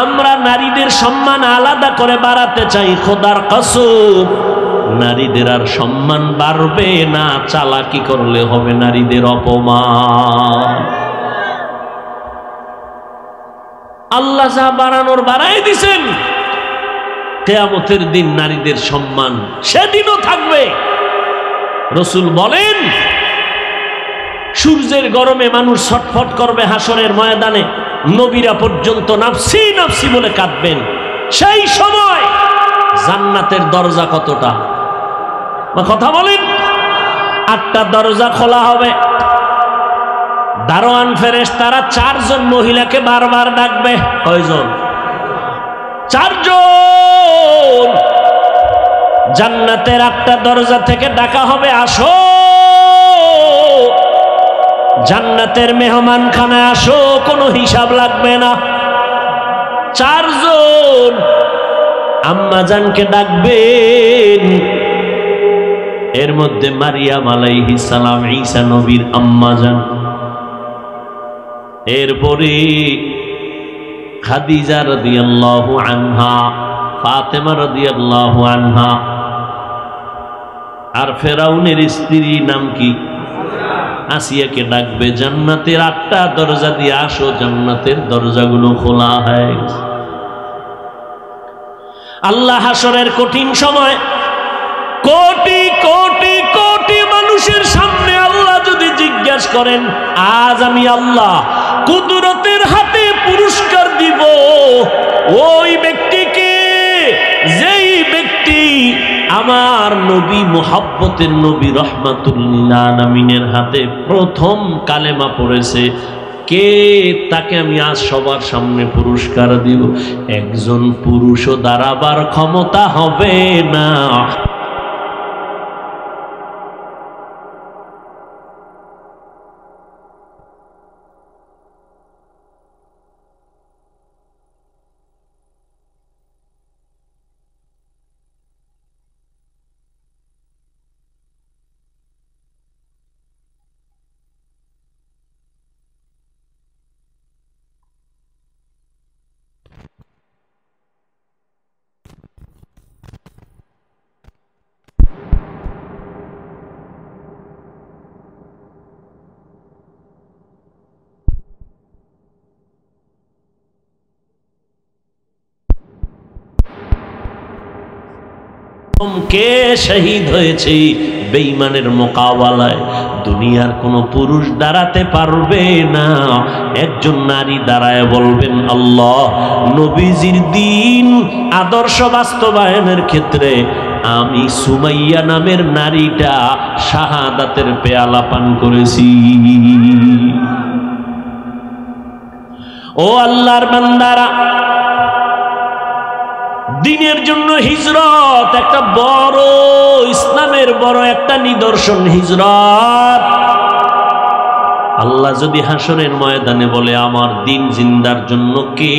আমরা নারীদের সম্মান আলাদা করে বাড়াতে চাই, খোদার কসম নারীদের আর সম্মান বাড়বে না। চালাকি করলে হবে নারীদের অপমান। আল্লাহ যা বাড়ানোর বাড়াই দিছেন, কিয়ামতের দিন নারীদের সম্মান সেদিনও থাকবে। রাসূল বলেন সূর্যের গরমে মানুষ ছটফট করবে হাসরের ময়দানে, নবীরা পর্যন্ত নাফসি নাফসি বলে কাঁদবেন। সেই সময় জান্নাতের দরজা কতটা? কথা বলেন। 8টা দরজা খোলা হবে। দারোয়ান ফেরেশতারা 4 জন মহিলাকে বারবার ডাকবে। কয়জন? 4 জন। জান্নাতের 8টা দরজা থেকে ডাকা হবে, আসো জান্নাতের মেহমানখানায় আসো, কোনো হিসাব লাগবে না। 4 জন আম্মা জানকে ডাকবেন। এর মধ্যে মারিয়াম আলাইহিস সালাম, ঈসা নবীর আম্মা জান। এরপরে খাদিজা রাদিয়াল্লাহু আনহা, ফাতেমা রাদিয়াল্লাহু আনহা, আর ফেরাউনের স্ত্রী নাম কি? আসিয়াকে ডাকবে। জান্নাতের 8টা দরজা দিয়ে আসো, জান্নাতের দরজাগুলো খোলা হয়ে গেছে। আল্লাহ হাসরের কঠিন সময় কোটি কোটি কোটি মানুষের সামনে আল্লাহ যদি জিজ্ঞাসা করেন, আজ আমি আল্লাহ কুদরতের হাতে পুরস্কার দিব ওই ব্যক্তিকে যেই ব্যক্তি আমার নবী, মুহাব্বতের নবী রাহমাতুল লিল আলামিনের হাতে প্রথম কালেমা পড়েছে, কে? তাকে আমি আজ সবার সামনে পুরস্কার দিব। একজন পুরুষও দাঁড়াবার ক্ষমতা হবে না। কে শহীদ হয়েছে বেঈমানের মোকাবেলায়? দুনিয়ার কোনো পুরুষ দাঁড়াতে পারবে না। একজন নারী দাঁড়ায় বলবেন, আল্লাহ নবীজির দিন আদর্শ বাস্তবায়নের ক্ষেত্রে আমি সুমাইয়া নামের নারীটা শাহাদাতের পেয়ালা পান করেছি। ও আল্লাহর বান্দারা, দিনের জন্য হিজরত একটা বড়, ইসলামের বড় একটা নিদর্শন হিজরত। আল্লাহ যদি হাসরের ময়দানে বলে আমার দিন জিন্দার জন্য কে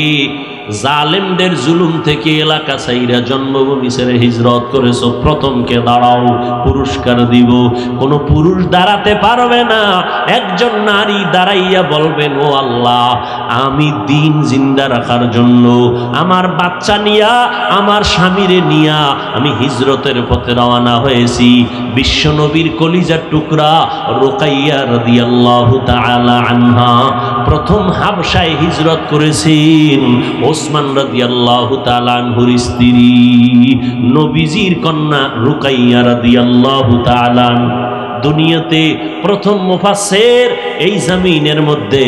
জালেমদের জুলুম থেকে এলাকা ছাইরা জন্মভূমি ছেড়ে হিজরত করেছো, প্রথমকে দাঁড়াও, পুরস্কার দিব। কোন পুরুষ দাঁড়াতে পারবে না, একজন নারী দাঁড়াইয়া বলবেন ও আল্লাহ, আমি দিন জিন্দা রাখার জন্য আমার বাচ্চা নিয়া, আমার স্বামীরে নিয়া আমি হিজরতের পথে রওনা হয়েছি। বিশ্বনবীর কলিজার টুকরা রুকাইয়া রাদিয়াল্লাহু তাআলা আনহা প্রথম হাবশায় হিজরত করেছেন। ওসমান রাদিয়াল্লাহু তাআলা আনহুর স্ত্রী নবীজির কন্যা রুকাইয়া রাদিয়াল্লাহু তাআলা। দুনিয়াতে প্রথম মুফাসসির এই জমিনের মধ্যে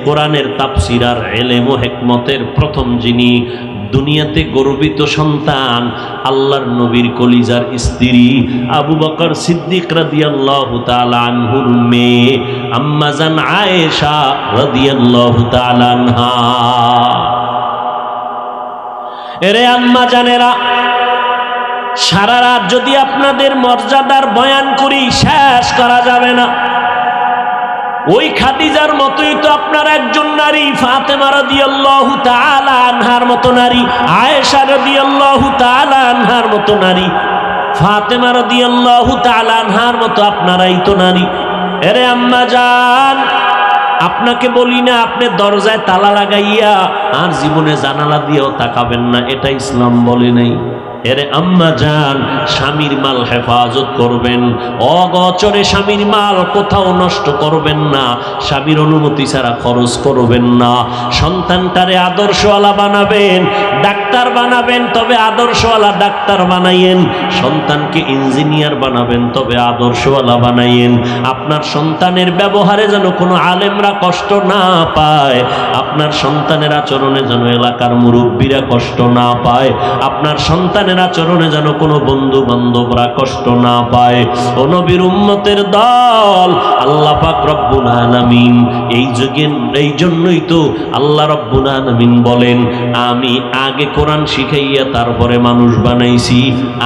কোরআনের তাফসীর আর ইলম ও হিকমতের প্রথম যিনি, দুনিয়াতে গর্বিত সন্তান আল্লাহর নবীর কলিজার স্ত্রী আবু বকর সিদ্দিক রাদিয়াল্লাহু তাআলা আনহুর মেয়ে আম্মা জান আয়েশা রাদিয়াল্লাহু তাআলা আনহা। এরে আম্মা জানেরা, সারা রাত যদি আপনাদের মর্যাদার বয়ান করি শেষ করা যাবে না। ওই খাদিজার মতোই তো আপনার একজন নারী, ফাতেমা রাদিয়াল্লাহু তাআলা আনহার মতো নারী, আয়েশা রাদিয়াল্লাহু তাআলা আনহার মতো নারী, ফাতেমা রাদিয়াল্লাহু তাআলা আনহার মতো আপনারাই তো নারী। এরে আম্মা জান, আপনাকে বলি না আপনি দরজায় তালা লাগাইয়া আর জীবনে জানালা দিয়েও তাকাবেন না, এটা ইসলাম বলে নাই। এরে আম্মা জান, স্বামীর মাল হেফাজত করবেন, অগোচরে স্বামীর মাল কোথাও নষ্ট করবেন না, স্বামীর অনুমতি ছাড়া খরচ করবেন না। সন্তানটারে আদর্শওয়ালা বানাবেন, ডাক্তার বানাবেন তবে আদর্শওয়ালা ডাক্তার বানাইয়েন। সন্তানকে ইঞ্জিনিয়ার বানাবেন তবে আদর্শওয়ালা বানাইয়েন। আপনার সন্তানের ব্যবহারে যেন কোনো আলেমরা কষ্ট না পায়, আপনার সন্তানের আচরণে যেন এলাকার মুরব্বীরা কষ্ট না পায়, আপনার সন্তান আচরণে যেন কোনো বন্ধু বান্ধবরা কষ্ট না পায়। ও নবীর উম্মতের দল, আল্লাহ পাক রব্বুল আলামিন এই জন্যই তো আল্লাহ রব্বুল আলামিন বলেন আমি আগে কোরআন শিখাইয়া তারপরে মানুষ বানাইছি,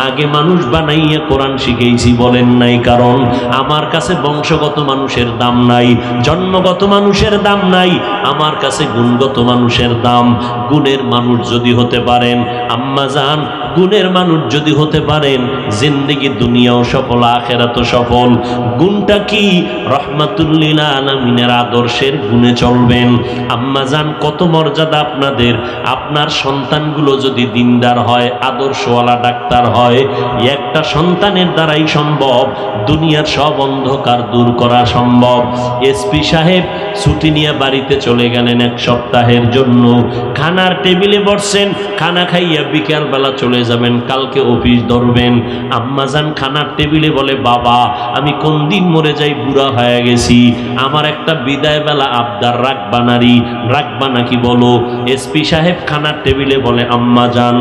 আগে মানুষ বানাইয়া কোরআন শিখাইছি বলেন নাই। কারণ আমার কাছে বংশগত মানুষের দাম নাই, জন্মগত মানুষের দাম নাই, আমার কাছে গুণগত মানুষের দাম। গুণের মানুষ যদি হতে পারেন আম্মা জান, গুণের মানুষ যদি হতে পারেন, জিন্দেগি দুনিয়াও সফল আখিরাতও সফল। গুণটা কি? রহমাতুল লিল আলামিনের আদর্শের গুণে চলবেন। আম্মা জান, কত মর্যাদা আপনাদের। আপনার সন্তানগুলো যদি দিনদার হয়, আদর্শওয়ালা ডাক্তার হয়, একটা সন্তানের দ্বারাই সম্ভব দুনিয়ার সব অন্ধকার দূর করা সম্ভব। এসপি সাহেব ছুটি নিয়ে বাড়িতে চলে গেলেন এক সপ্তাহের জন্য, খানার টেবিলে বসছেন, খানা খাইয়া বিকেল বেলা চলে যাবেন, কালকে অফিস ধরবেন। আম্মাজান খানার টেবিলে বলে বাবা আমি কোন দিন মরে যাই, বুড়া হয়ে গেছি, আমার একটা বিদায় বেলা আবদার রাখবা নারী, রাখবা নাকি বলো। এসপি সাহেব খানার টেবিলে বলে আম্মাজান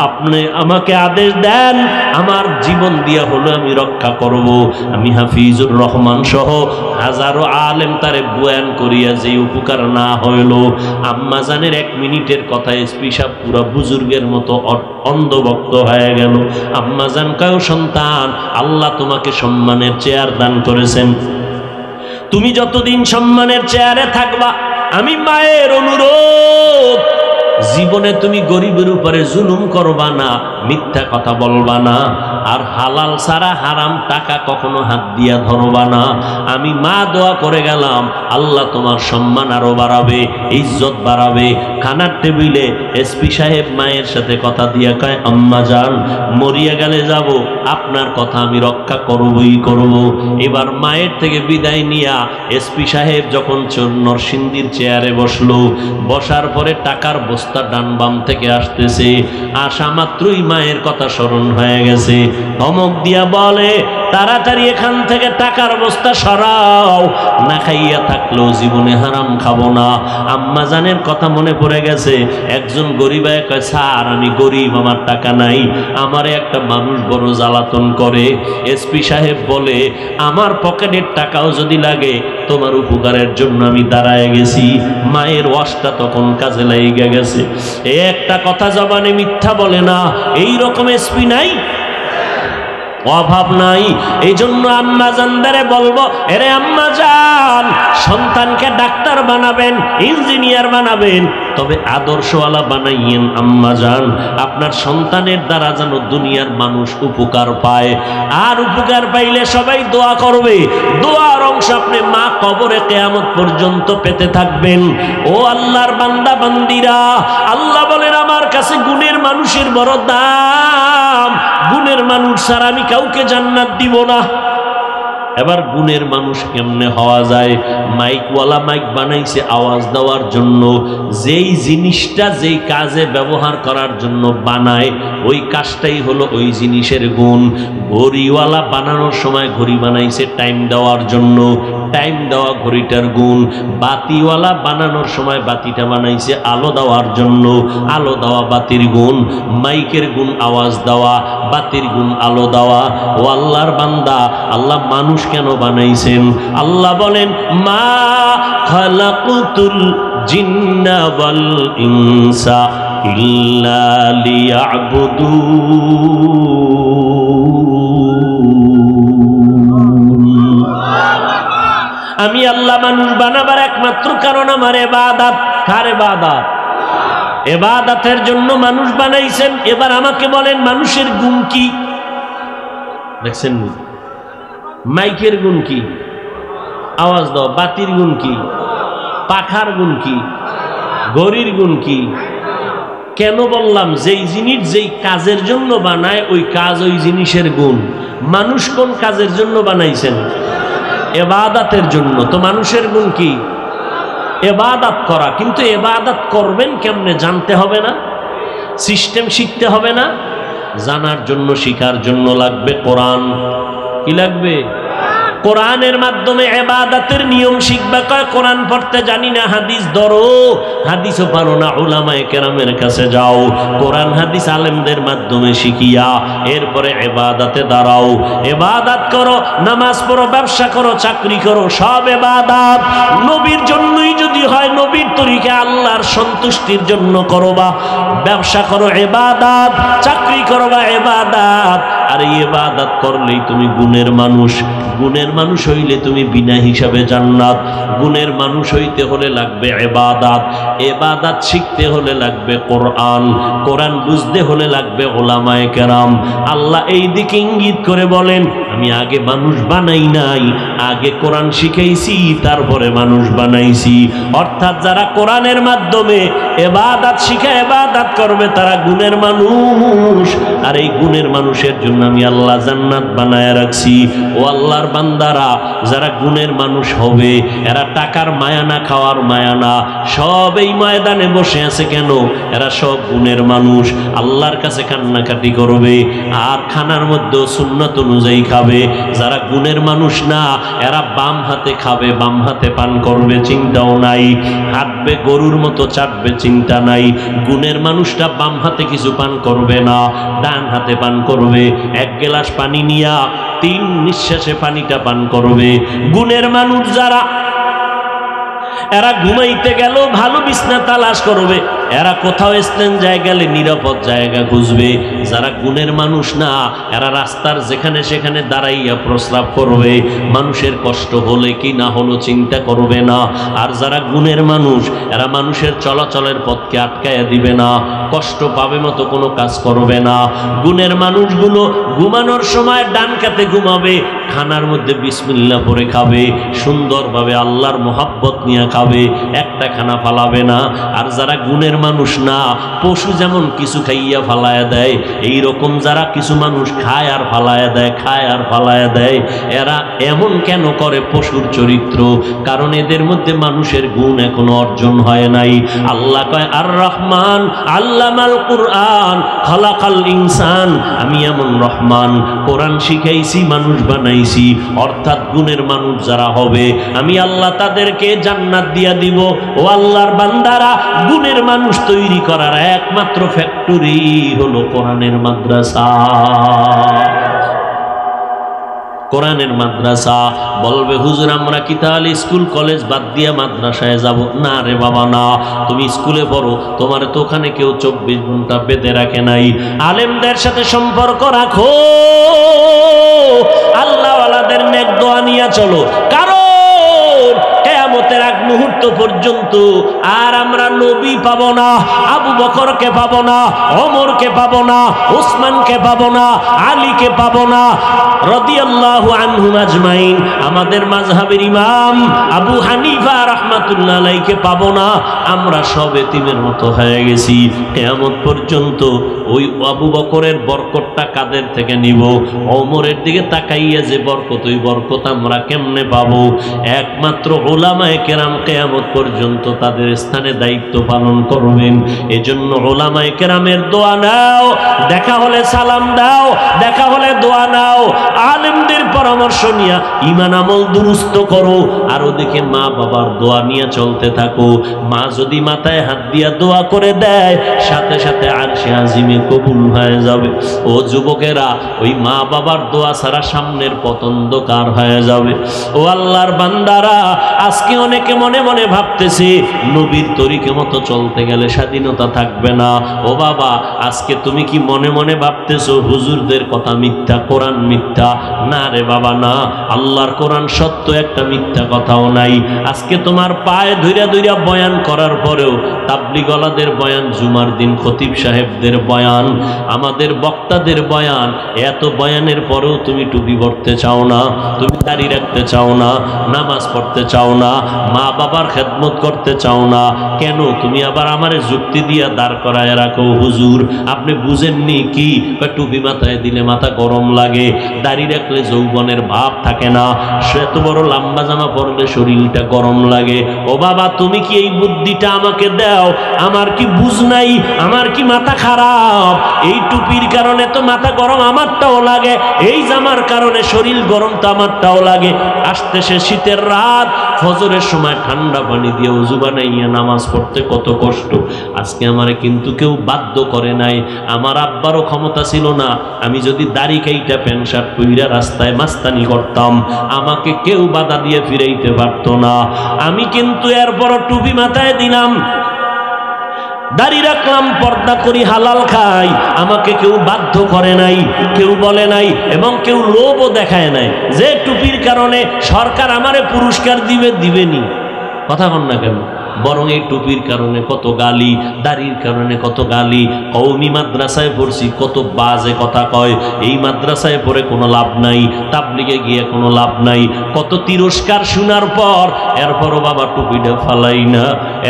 আপনি আমাকে আদেশ দেন, আমার জীবন দিয়া হলো আমি রক্ষা করব। আমি হাফিজুর রহমান সহ হাজারো আলেম তারে বয়ান করিয়া যে উপকার না হইল। আম্মাজানের 1 মিনিটের কথা এসপি সাহেব পুরা বুজুর্গের মতো অন্ধভক্ত হয়ে গেল। আম্মাজান কয় সন্তান, আল্লাহ তোমাকে সম্মানের চেয়ার দান করেছেন, তুমি যতদিন সম্মানের চেয়ারে থাকবা, আমি মায়ের অনুরোধ জীবনে তুমি গরিবের উপরে জুলুম করবা না, মিথ্যা কথা বলবা না, আর হালাল ছাড়া হারাম টাকা কখনো হাত দিয়া ধরবা না। আমি মা দোয়া করে গেলাম আল্লাহ তোমার সম্মান আরো বাড়াবে, ইজ্জত বাড়াবে। খানার টেবিলে এসপি সাহেব মায়ের সাথে কথা দিয়া কয় আম্মা জান মরিয়া গেলে যাব, আপনার কথা আমি রক্ষা করবই করব। এবার মায়ের থেকে বিদায় নিয়া এসপি সাহেব যখন নরসিংদীর চেয়ারে বসলো, বসার পরে টাকার বস্তা ডান বাম থেকে আসতেছে, আসা মাত্রই মায়ের কথা স্মরণ হয়ে গেছে। ধমক দিয়া বলে তাড়াতাড়ি এখান থেকে টাকার বস্তা সরাও, না খাইয়া থাকলেও জীবনে হারাম খাবো না। আম্মা জানের কথা মনে পড়ে গেছে। একজন গরিবায় কয় স্যার আমি গরিব, আমার টাকা নাই, আমারে একটা মানুষ বড় জ্বালাতন করে। এসপি সাহেব বলে আমার পকেটের টাকাও যদি লাগে তোমার উপকারের জন্য আমি দাঁড়ায় গেছি। মায়ের ওয়াজটা তখন কাজে লাগিয়ে গেছে। একটা কথা জবানে মিথ্যা বলে না, এই রকম এসপি নাই। অভাব নাই। এই জন্য আম্মা জানদারে বলবো, এরে আম্মা জান, সন্তানকে ডাক্তার বানাবেন, ইঞ্জিনিয়ার বানাবেন, তবে আদর্শওয়ালা বানাইয়েন আম্মা জান। আপনার সন্তানের দ্বারা যেন দুনিয়ার মানুষ উপকার পায়, আর উপকার পাইলে সবাই দোয়া করবে। দোয়ার অংশ আপনি মা কবরে কিয়ামত পর্যন্ত পেতে থাকবেন। ও আল্লাহর বান্দা বান্দিরা, আল্লাহ বলেন আমার কাছে গুণের মানুষের বড় দাম, গুণের মানুষ ছাড়া আমি কাউকে জান্নাত দিব না। এবার গুণের মানুষ কেমনে হওয়া যায়? মাইকওয়ালা মাইক বানাইছে আওয়াজ দেওয়ার জন্য, যেই জিনিসটা যেই কাজে ব্যবহার করার জন্য বানায় ওই কাজটাই হলো ওই জিনিসের গুণ। ঘড়িওয়ালা বানানোর সময় ঘড়ি বানাইছে টাইম দেওয়ার জন্য, টাইম দেওয়া ঘড়িটার গুণ। বাতিওয়ালা বানানোর সময় বাতিটা বানাইছে আলো দেওয়ার জন্য, আলো দেওয়া বাতির গুণ। মাইকের গুণ আওয়াজ দেওয়া, বাতির গুণ আলো দেওয়া। ও আল্লাহর বান্দা, আল্লাহ মানুষ কেন বানাইছেন? আল্লাহ বলেন, মা খালাকুতুল জিন্না ওয়াল ইনসা ইল্লা লিয়াবুদুন। আমি আল্লাহ মানুষ বানাবার একমাত্র কারণ আমার ইবাদত। কার ইবাদত? ইবাদতের জন্য মানুষ বানাইছেন। এবার আমাকে বলেন, মানুষের গুণ কি? দেখছেন মাইকের গুণ কি? আওয়াজ দাও। বাতির গুণ কি? পাখার গুণ কি? ঘড়ির গুণ কি? কেন বললাম? যেই জিনিস যেই কাজের জন্য বানায় ওই কাজ ওই জিনিসের গুণ। মানুষ কোন কাজের জন্য বানাইছেন? ইবাদতের জন্য। তো মানুষের গুণ কি? ইবাদত করা। কিন্তু ইবাদত করবেন কেমনে জানতে হবে না? সিস্টেম শিখতে হবে না? জানার জন্য, শিখার জন্য লাগবে কোরআন। কি লাগবে? কোরআনের মাধ্যমে ইবাদতের নিয়ম শিখবা। কয় কোরআন পড়তে জানি না, হাদিস ধরো। হাদিসও পারো না, উলামায়ে কেরামের কাছে যাও, কোরআন হাদিস আলেমদের মাধ্যমে শিখিয়া এরপরে ইবাদতে দাঁড়াও। ইবাদত করো, নামাজ পড়ো, ব্যবসা করো, চাকরি করো, সব ইবাদত। নবীর জন্যই যদি হয়, নবীর তরিকা আল্লাহর সন্তুষ্টির জন্য করবা। ব্যবসা করো ইবাদত, চাকরি করবা ইবাদত। আর এই ইবাদত করলেই তুমি গুণের মানুষ। গুণের মানুষ হইলে তুমি বিনা হিসাবে জান্নাত। গুণের মানুষ হইতে হলে লাগবে ইবাদত। ইবাদত শিখতে হলে লাগবে কোরআন। কোরআন বুঝতে হলে লাগবে উলামায়ে কেরাম। আল্লাহ এই দিকে ইঙ্গিত করে বলেন, আমি আগে মানুষ বানাই নাই, আগে কোরআন শিখাইছি, তারপরে মানুষ বানাইছি। অর্থাৎ যারা কোরআনের মাধ্যমে ইবাদত শিখে ইবাদত করবে তারা গুণের মানুষ। আর এই গুণের মানুষের জন্য আমি আল্লাহ জান্নাত বানায় রাখছি। ও আল্লাহর বান্দারা, যারা গুণের মানুষ হবে এরা টাকার মায়া না, খাওয়ার মায়া না, সব এই ময়দানে বসে আছে কেন? এরা সব গুণের মানুষ। আল্লাহর কাছে কান্নাকাটি করবে আর খানার মধ্যেও সুন্নাত অনুযায়ী খাবে। যারা গুণের মানুষ না, এরা বাম হাতে খাবে, বাম হাতে পান করবে, চিন্তাও নাই। হাঁটবে গরুর মতো, চাটবে, চিন্তা নাই। গুণের মানুষটা বাম হাতে কিছু পান করবে না, ডান হাতে পান করবে। এক গ্লাস পানি নিয়া 3 নিঃশ্বাসে পানিটা পান করবে। গুণের মানুষ যারা, এরা ঘুমাইতে গেল ভালো বিছনা তালাশ করবে। এরা কোথাও স্ট্যান্ড গেলে নিরাপদ জায়গা খুঁজবে। যারা গুণের মানুষ না, এরা রাস্তার যেখানে সেখানে দাঁড়াইয়া প্রস্রাব করবে। মানুষের কষ্ট হলে কি না হলো চিন্তা করবে না। আর যারা গুণের মানুষ, এরা মানুষের চলাচলের পথকে আটকাইয়া দিবে না, কষ্ট পাবে মতো কোনো কাজ করবে না। গুণের মানুষগুলো ঘুমানোর সময় ডান কাতে ঘুমাবে, খানার মধ্যে বিসমিল্লাহ পড়ে খাবে, সুন্দরভাবে আল্লাহর মোহাব্বত নিয়ে খাবে, একটা খানা ফালাবে না। আর যারা গুণের মানুষ না, পশু যেমন কিছু খাইয়া ফালায়া দেয়, এই রকম যারা কিছু মানুষ খায় আর ফালায়া দেয়, খায় আর ফালায়া দেয়, এরা এমন কেন করে? পশুর চরিত্র। কারণ এদের মধ্যে মানুষের গুণ এখনো অর্জন হয় নাই। আল্লাহ কয়, আর রহমান আল্লামাল কুরআন খালাকাল ইনসান। আমি এমন রহমান, কোরআন শিখাইছি, মানুষ বানাইছি। অর্থাৎ গুণের মানুষ যারা হবে আমি আল্লাহ তাদেরকে জান্নাত দিয়া দিব। ও আল্লাহর বান্দারা, গুণের মানুষ তৈরি করার একমাত্র ফ্যাক্টরি হলো কোরআনের মাদ্রাসা। কোরআনের মাদ্রাসা। বলবে হুজুর আমরা কি তাহলে স্কুল কলেজ বাদ দিয়ে মাদ্রাসায় যাব? না রে বাবা না, তুমি স্কুলে পড়ো, তোমার তো ওখানে কেউ 24 ঘন্টা বেঁধে রাখে নাই। আলেমদের সাথে সম্পর্ক রাখো, আল্লাহওয়ালাদের নেক দোয়া নিয়ে চলো, কারণ কিয়ামতের আগ মুহূর্ত পর্যন্ত আর আমরা নবী পাবো না, আবু বকরকে পাবো না, ওমরকে পাবো না, উসমানকে পাবো না, আলীকে পাবো না রাদিয়াল্লাহু আনহুম আজমাইন। আমাদের মাযহাবের ইমাম আবু হানিফা রাহমাতুল্লাহ আলাইহিকে পাবো না। আমরা সব এতিমের মতো হয়ে গেছি। কিয়ামত পর্যন্ত ওই আবু বকরের বরকতটা কাদের থেকে নিব? ওমরের দিকে তাকাইয়া যে বরকত, ওই বরকত আমরা কেমনে পাবো? একমাত্র উলামায়ে কেরাম কিয়ামত পর্যন্ত তাদের স্থানে দায়িত্ব পালন করবেন। এজন্য উলামায়ে কেরামের দোয়া নাও, দেখা হলে সালাম দাও, দেখা হলে দোয়া নাও, আলেমদের পরামর্শ নিয়া ঈমান আমল দুরুস্ত করো, আর ওদিকে মা বাবার দোয়া নিয়ে চলতে থাকো। মা যদি মাথায় হাত দিয়া দোয়া করে দেয়, সাথে সাথে আরশে আজিমে কবুল হয়ে যাবে। ও যুবকেরা, ওই মা বাবার দোয়া ছাড়া সামনের পথ অন্ধকার হয়ে যাবে। ও আল্লাহর বান্দারা, আজকে অনেকে মনে মনে ভাবতেছে নবীর তরিকে মতো চলতে গেলে স্বাধীনতা থাকবে না। ও বাবা, আজকে তুমি কি মনে মনে ভাবতেছো হুজুরদের কথা মিথ্যা, কোরআন মিথ্যা? না রে বাবা না, আল্লাহর কোরআন সত্য, একটা মিথ্যা কথাও নাই। আজকে তোমার পায়ে ধইরা ধইরা বয়ান করার পরেও তাবলীগওয়ালাদের বয়ান, জুমার দিন খতিব সাহেবদের বয়ান, আমাদের বক্তাদের বয়ান, এত বয়ানের পরেও তুমি টুপি পরতে চাও না, তুমি দাড়ি রাখতে চাও না, নামাজ পড়তে চাও না, মা বাবার খেদমত করতে চাও না। কেন? তুমি আবার আমারে যুক্তি দিয়া দাঁড় করায় রাখো, হুজুর আপনি বুঝেননি কি? টুপি মাথায় দিলে মাথা গরম লাগে, দাড়ি রাখলে যৌবনের ভাব থাকে না, এত বড় লম্বা জামা পরলে শরীরটা গরম লাগে। ও বাবা, তুমি কি এই বুদ্ধিটা আমাকে দাও? আমার কি বুঝ নাই? আমার কি মাথা খারাপ? এই টুপির কারণে তো মাথা গরম আমারটাও লাগে, এই জামার কারণে শরীর গরম তো আমারটাও লাগে। আসতেছে শীতের রাত, ফজরের সময় ঠান্ডা পানি দিয়ে ওযু বানাইয়া নামাজ পড়তে কত কষ্ট। আজকে আমারে কিন্তু কেউ বাধ্য করে নাই, আমার আব্বারও ক্ষমতা ছিল না। আমি যদি দাড়ি কাইটা প্যান্ট শার্ট পইরা রাস্তায় মাস্তানি করতাম, আমাকে কেউ বাধা দিয়ে ফিরাইতে পারতো না। আমি কিন্তু এরপরও টুপি মাথায় দিলাম, দাড়ি রাখলাম, পর্দা করি, হালাল খাই, আমাকে কেউ বাধ্য করে নাই, কেউ বলে নাই, এবং কেউ লোভও দেখায় নাই যে টুপির কারণে সরকার আমারে পুরস্কার দিবেনি। কথা কন না কেন? বরং এই টুপির কারণে কত গালি, দাড়ির কারণে কত গালি। কওমি মাদ্রাসায় পড়ছি, কত বাজে কথা কয়। এই মাদ্রাসায় পড়ে কোনো লাভ নাই, তাবলিগে গিয়ে কোনো লাভ নাই। কত তিরস্কার শোনার পর এরপরও বাবা টুপিটা ফালাই না,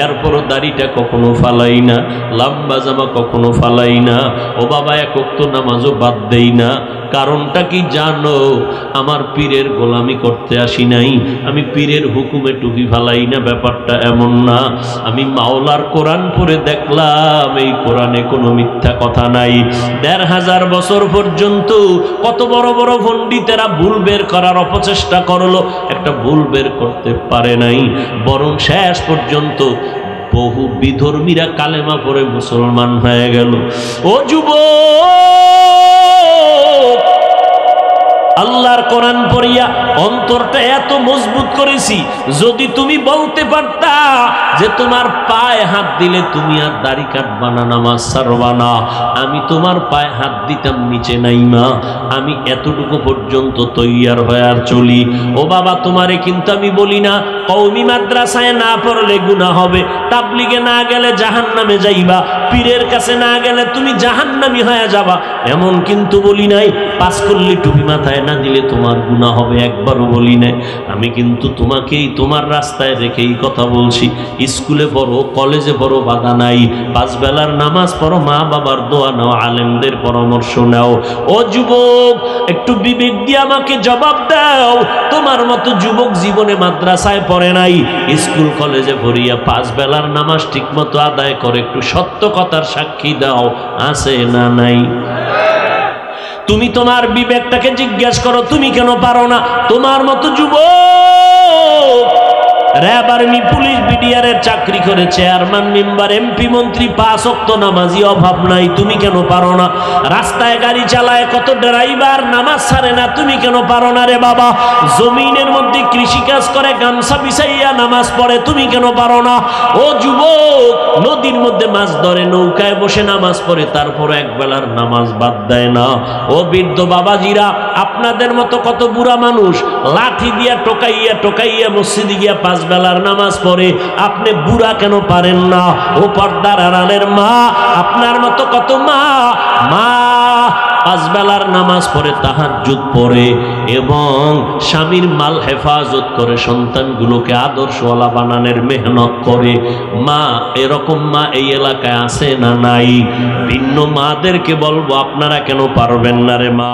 এরপরও দাড়িটা কখনো ফালাই না, লম্বা জামা কখনো ফালাই না। ও বাবা, এক ওয়াক্ত নামাজও বাদ দেই না। কারণটা কি জানো? আমার পীরের গোলামি করতে আসি নাই, আমি পীরের হুকুমে টুপি ফালাই না, ব্যাপারটা এমন না। আমি মাওলার কোরআন পড়ে দেখলাম এই কোরআনে কোনো মিথ্যা কথা নাই। ১৫০০ বছর পর্যন্ত কত বড় বড় পণ্ডিতেরা ভুল বের করার অপচেষ্টা করলো, একটা ভুল বের করতে পারে নাই। বরং শেষ পর্যন্ত বহু বিধর্মীরা কালেমা পড়ে মুসলমান হয়ে গেল। ও যুবক, আল্লাহর কোরআন পড়িয়া অন্তরটা এত মজবুত করেছি, যদি তুমি বলতে পারতা যে তোমার পায়ে হাত দিলে তুমি আর দাড়ি কাটবা না, নামাজ ছাড়বা না, আমি তোমার পায়ে হাত দিতাম নিচে নাইমা, আমি এতটুকু পর্যন্ত তৈয়ার হয়ে আর চলি। ও বাবা, তোমারে কিন্তু আমি বলি না কওমি মাদ্রাসায় না পড়লে গুনাহ হবে, তাবলিগে না গেলে জাহান্নামে যাইবা, পীরের কাছে না গেলে তুমি জাহান্নামী হয়ে যাবা, এমন কিন্তু বলি নাই। পাঁচ করলি টুপি মাথায় না দিলে তোমার গুনাহ হবে, একবারও বলি নাই। আমি কিন্তু তোমাকেই তোমার রাস্তায় রেখেই কথা বলছি। স্কুলে পড়ো, কলেজে পড়ো, বাধা নাই, 5 বেলার নামাজ পড়ো, মা বাবার দোয়া নাও, আলেমদের পরামর্শ নাও। ও যুবক, একটু বিবেক দিয়ে আমাকে জবাব দাও। তোমার মতো যুবক জীবনে মাদ্রাসায় পড়ে নাই, স্কুল কলেজে পড়িয়া 5 বেলার নামাজ ঠিক মতো আদায় করে, একটু সত্য কথার সাক্ষী দাও, আছে না নাই? তুমি তোমার বিবেকটাকে জিজ্ঞাসা করো, তুমি কেন পারো না? তোমার মতো যুবক র্যাব আর্মি পুলিশ বিডিআরের চাকরি করে চেয়ারম্যান মেম্বার এমপি মন্ত্রী 5 ওয়াক্ত নামাজি অভাব নাই, তুমি কেন পারো না? রাস্তায় গাড়ি চালায় কত ড্রাইভার নামাজ ছাড়ে না, তুমি কেন পারো না রে বাবা? জমিনের মধ্যে কৃষিকাজ করে গামছা বিছাইয়া নামাজ পড়ে, তুমি কেন পারো না? ও যুবক, নদীর মধ্যে মাছ ধরে নৌকায় বসে নামাজ পড়ে, তারপর এক বেলার নামাজ বাদ দেয় না। ও বৃদ্ধ বাবাজিরা, আপনাদের মতো কত বুড়া মানুষ লাঠি দিয়া টোকাইয়া টোকাইয়া মসজিদে গিয়া 5 বেলার নামাজ পড়ে, আপনি বুড়া কেন পারেন না? ও পর্দার আড়ালের মা, আপনার মতো কত মা 5 বেলার নামাজ পড়ে, তাহাজ্জুদ পড়ে এবং স্বামীর মাল হেফাজত করে সন্তানগুলোকে আদর্শওয়ালা বানানোর মেহনত করে। মা, এরকম মা এই এলাকায় আছে না নাই? ভিন্ন মাদেরকে বলবো, আপনারা কেন পারবেন না রে মা?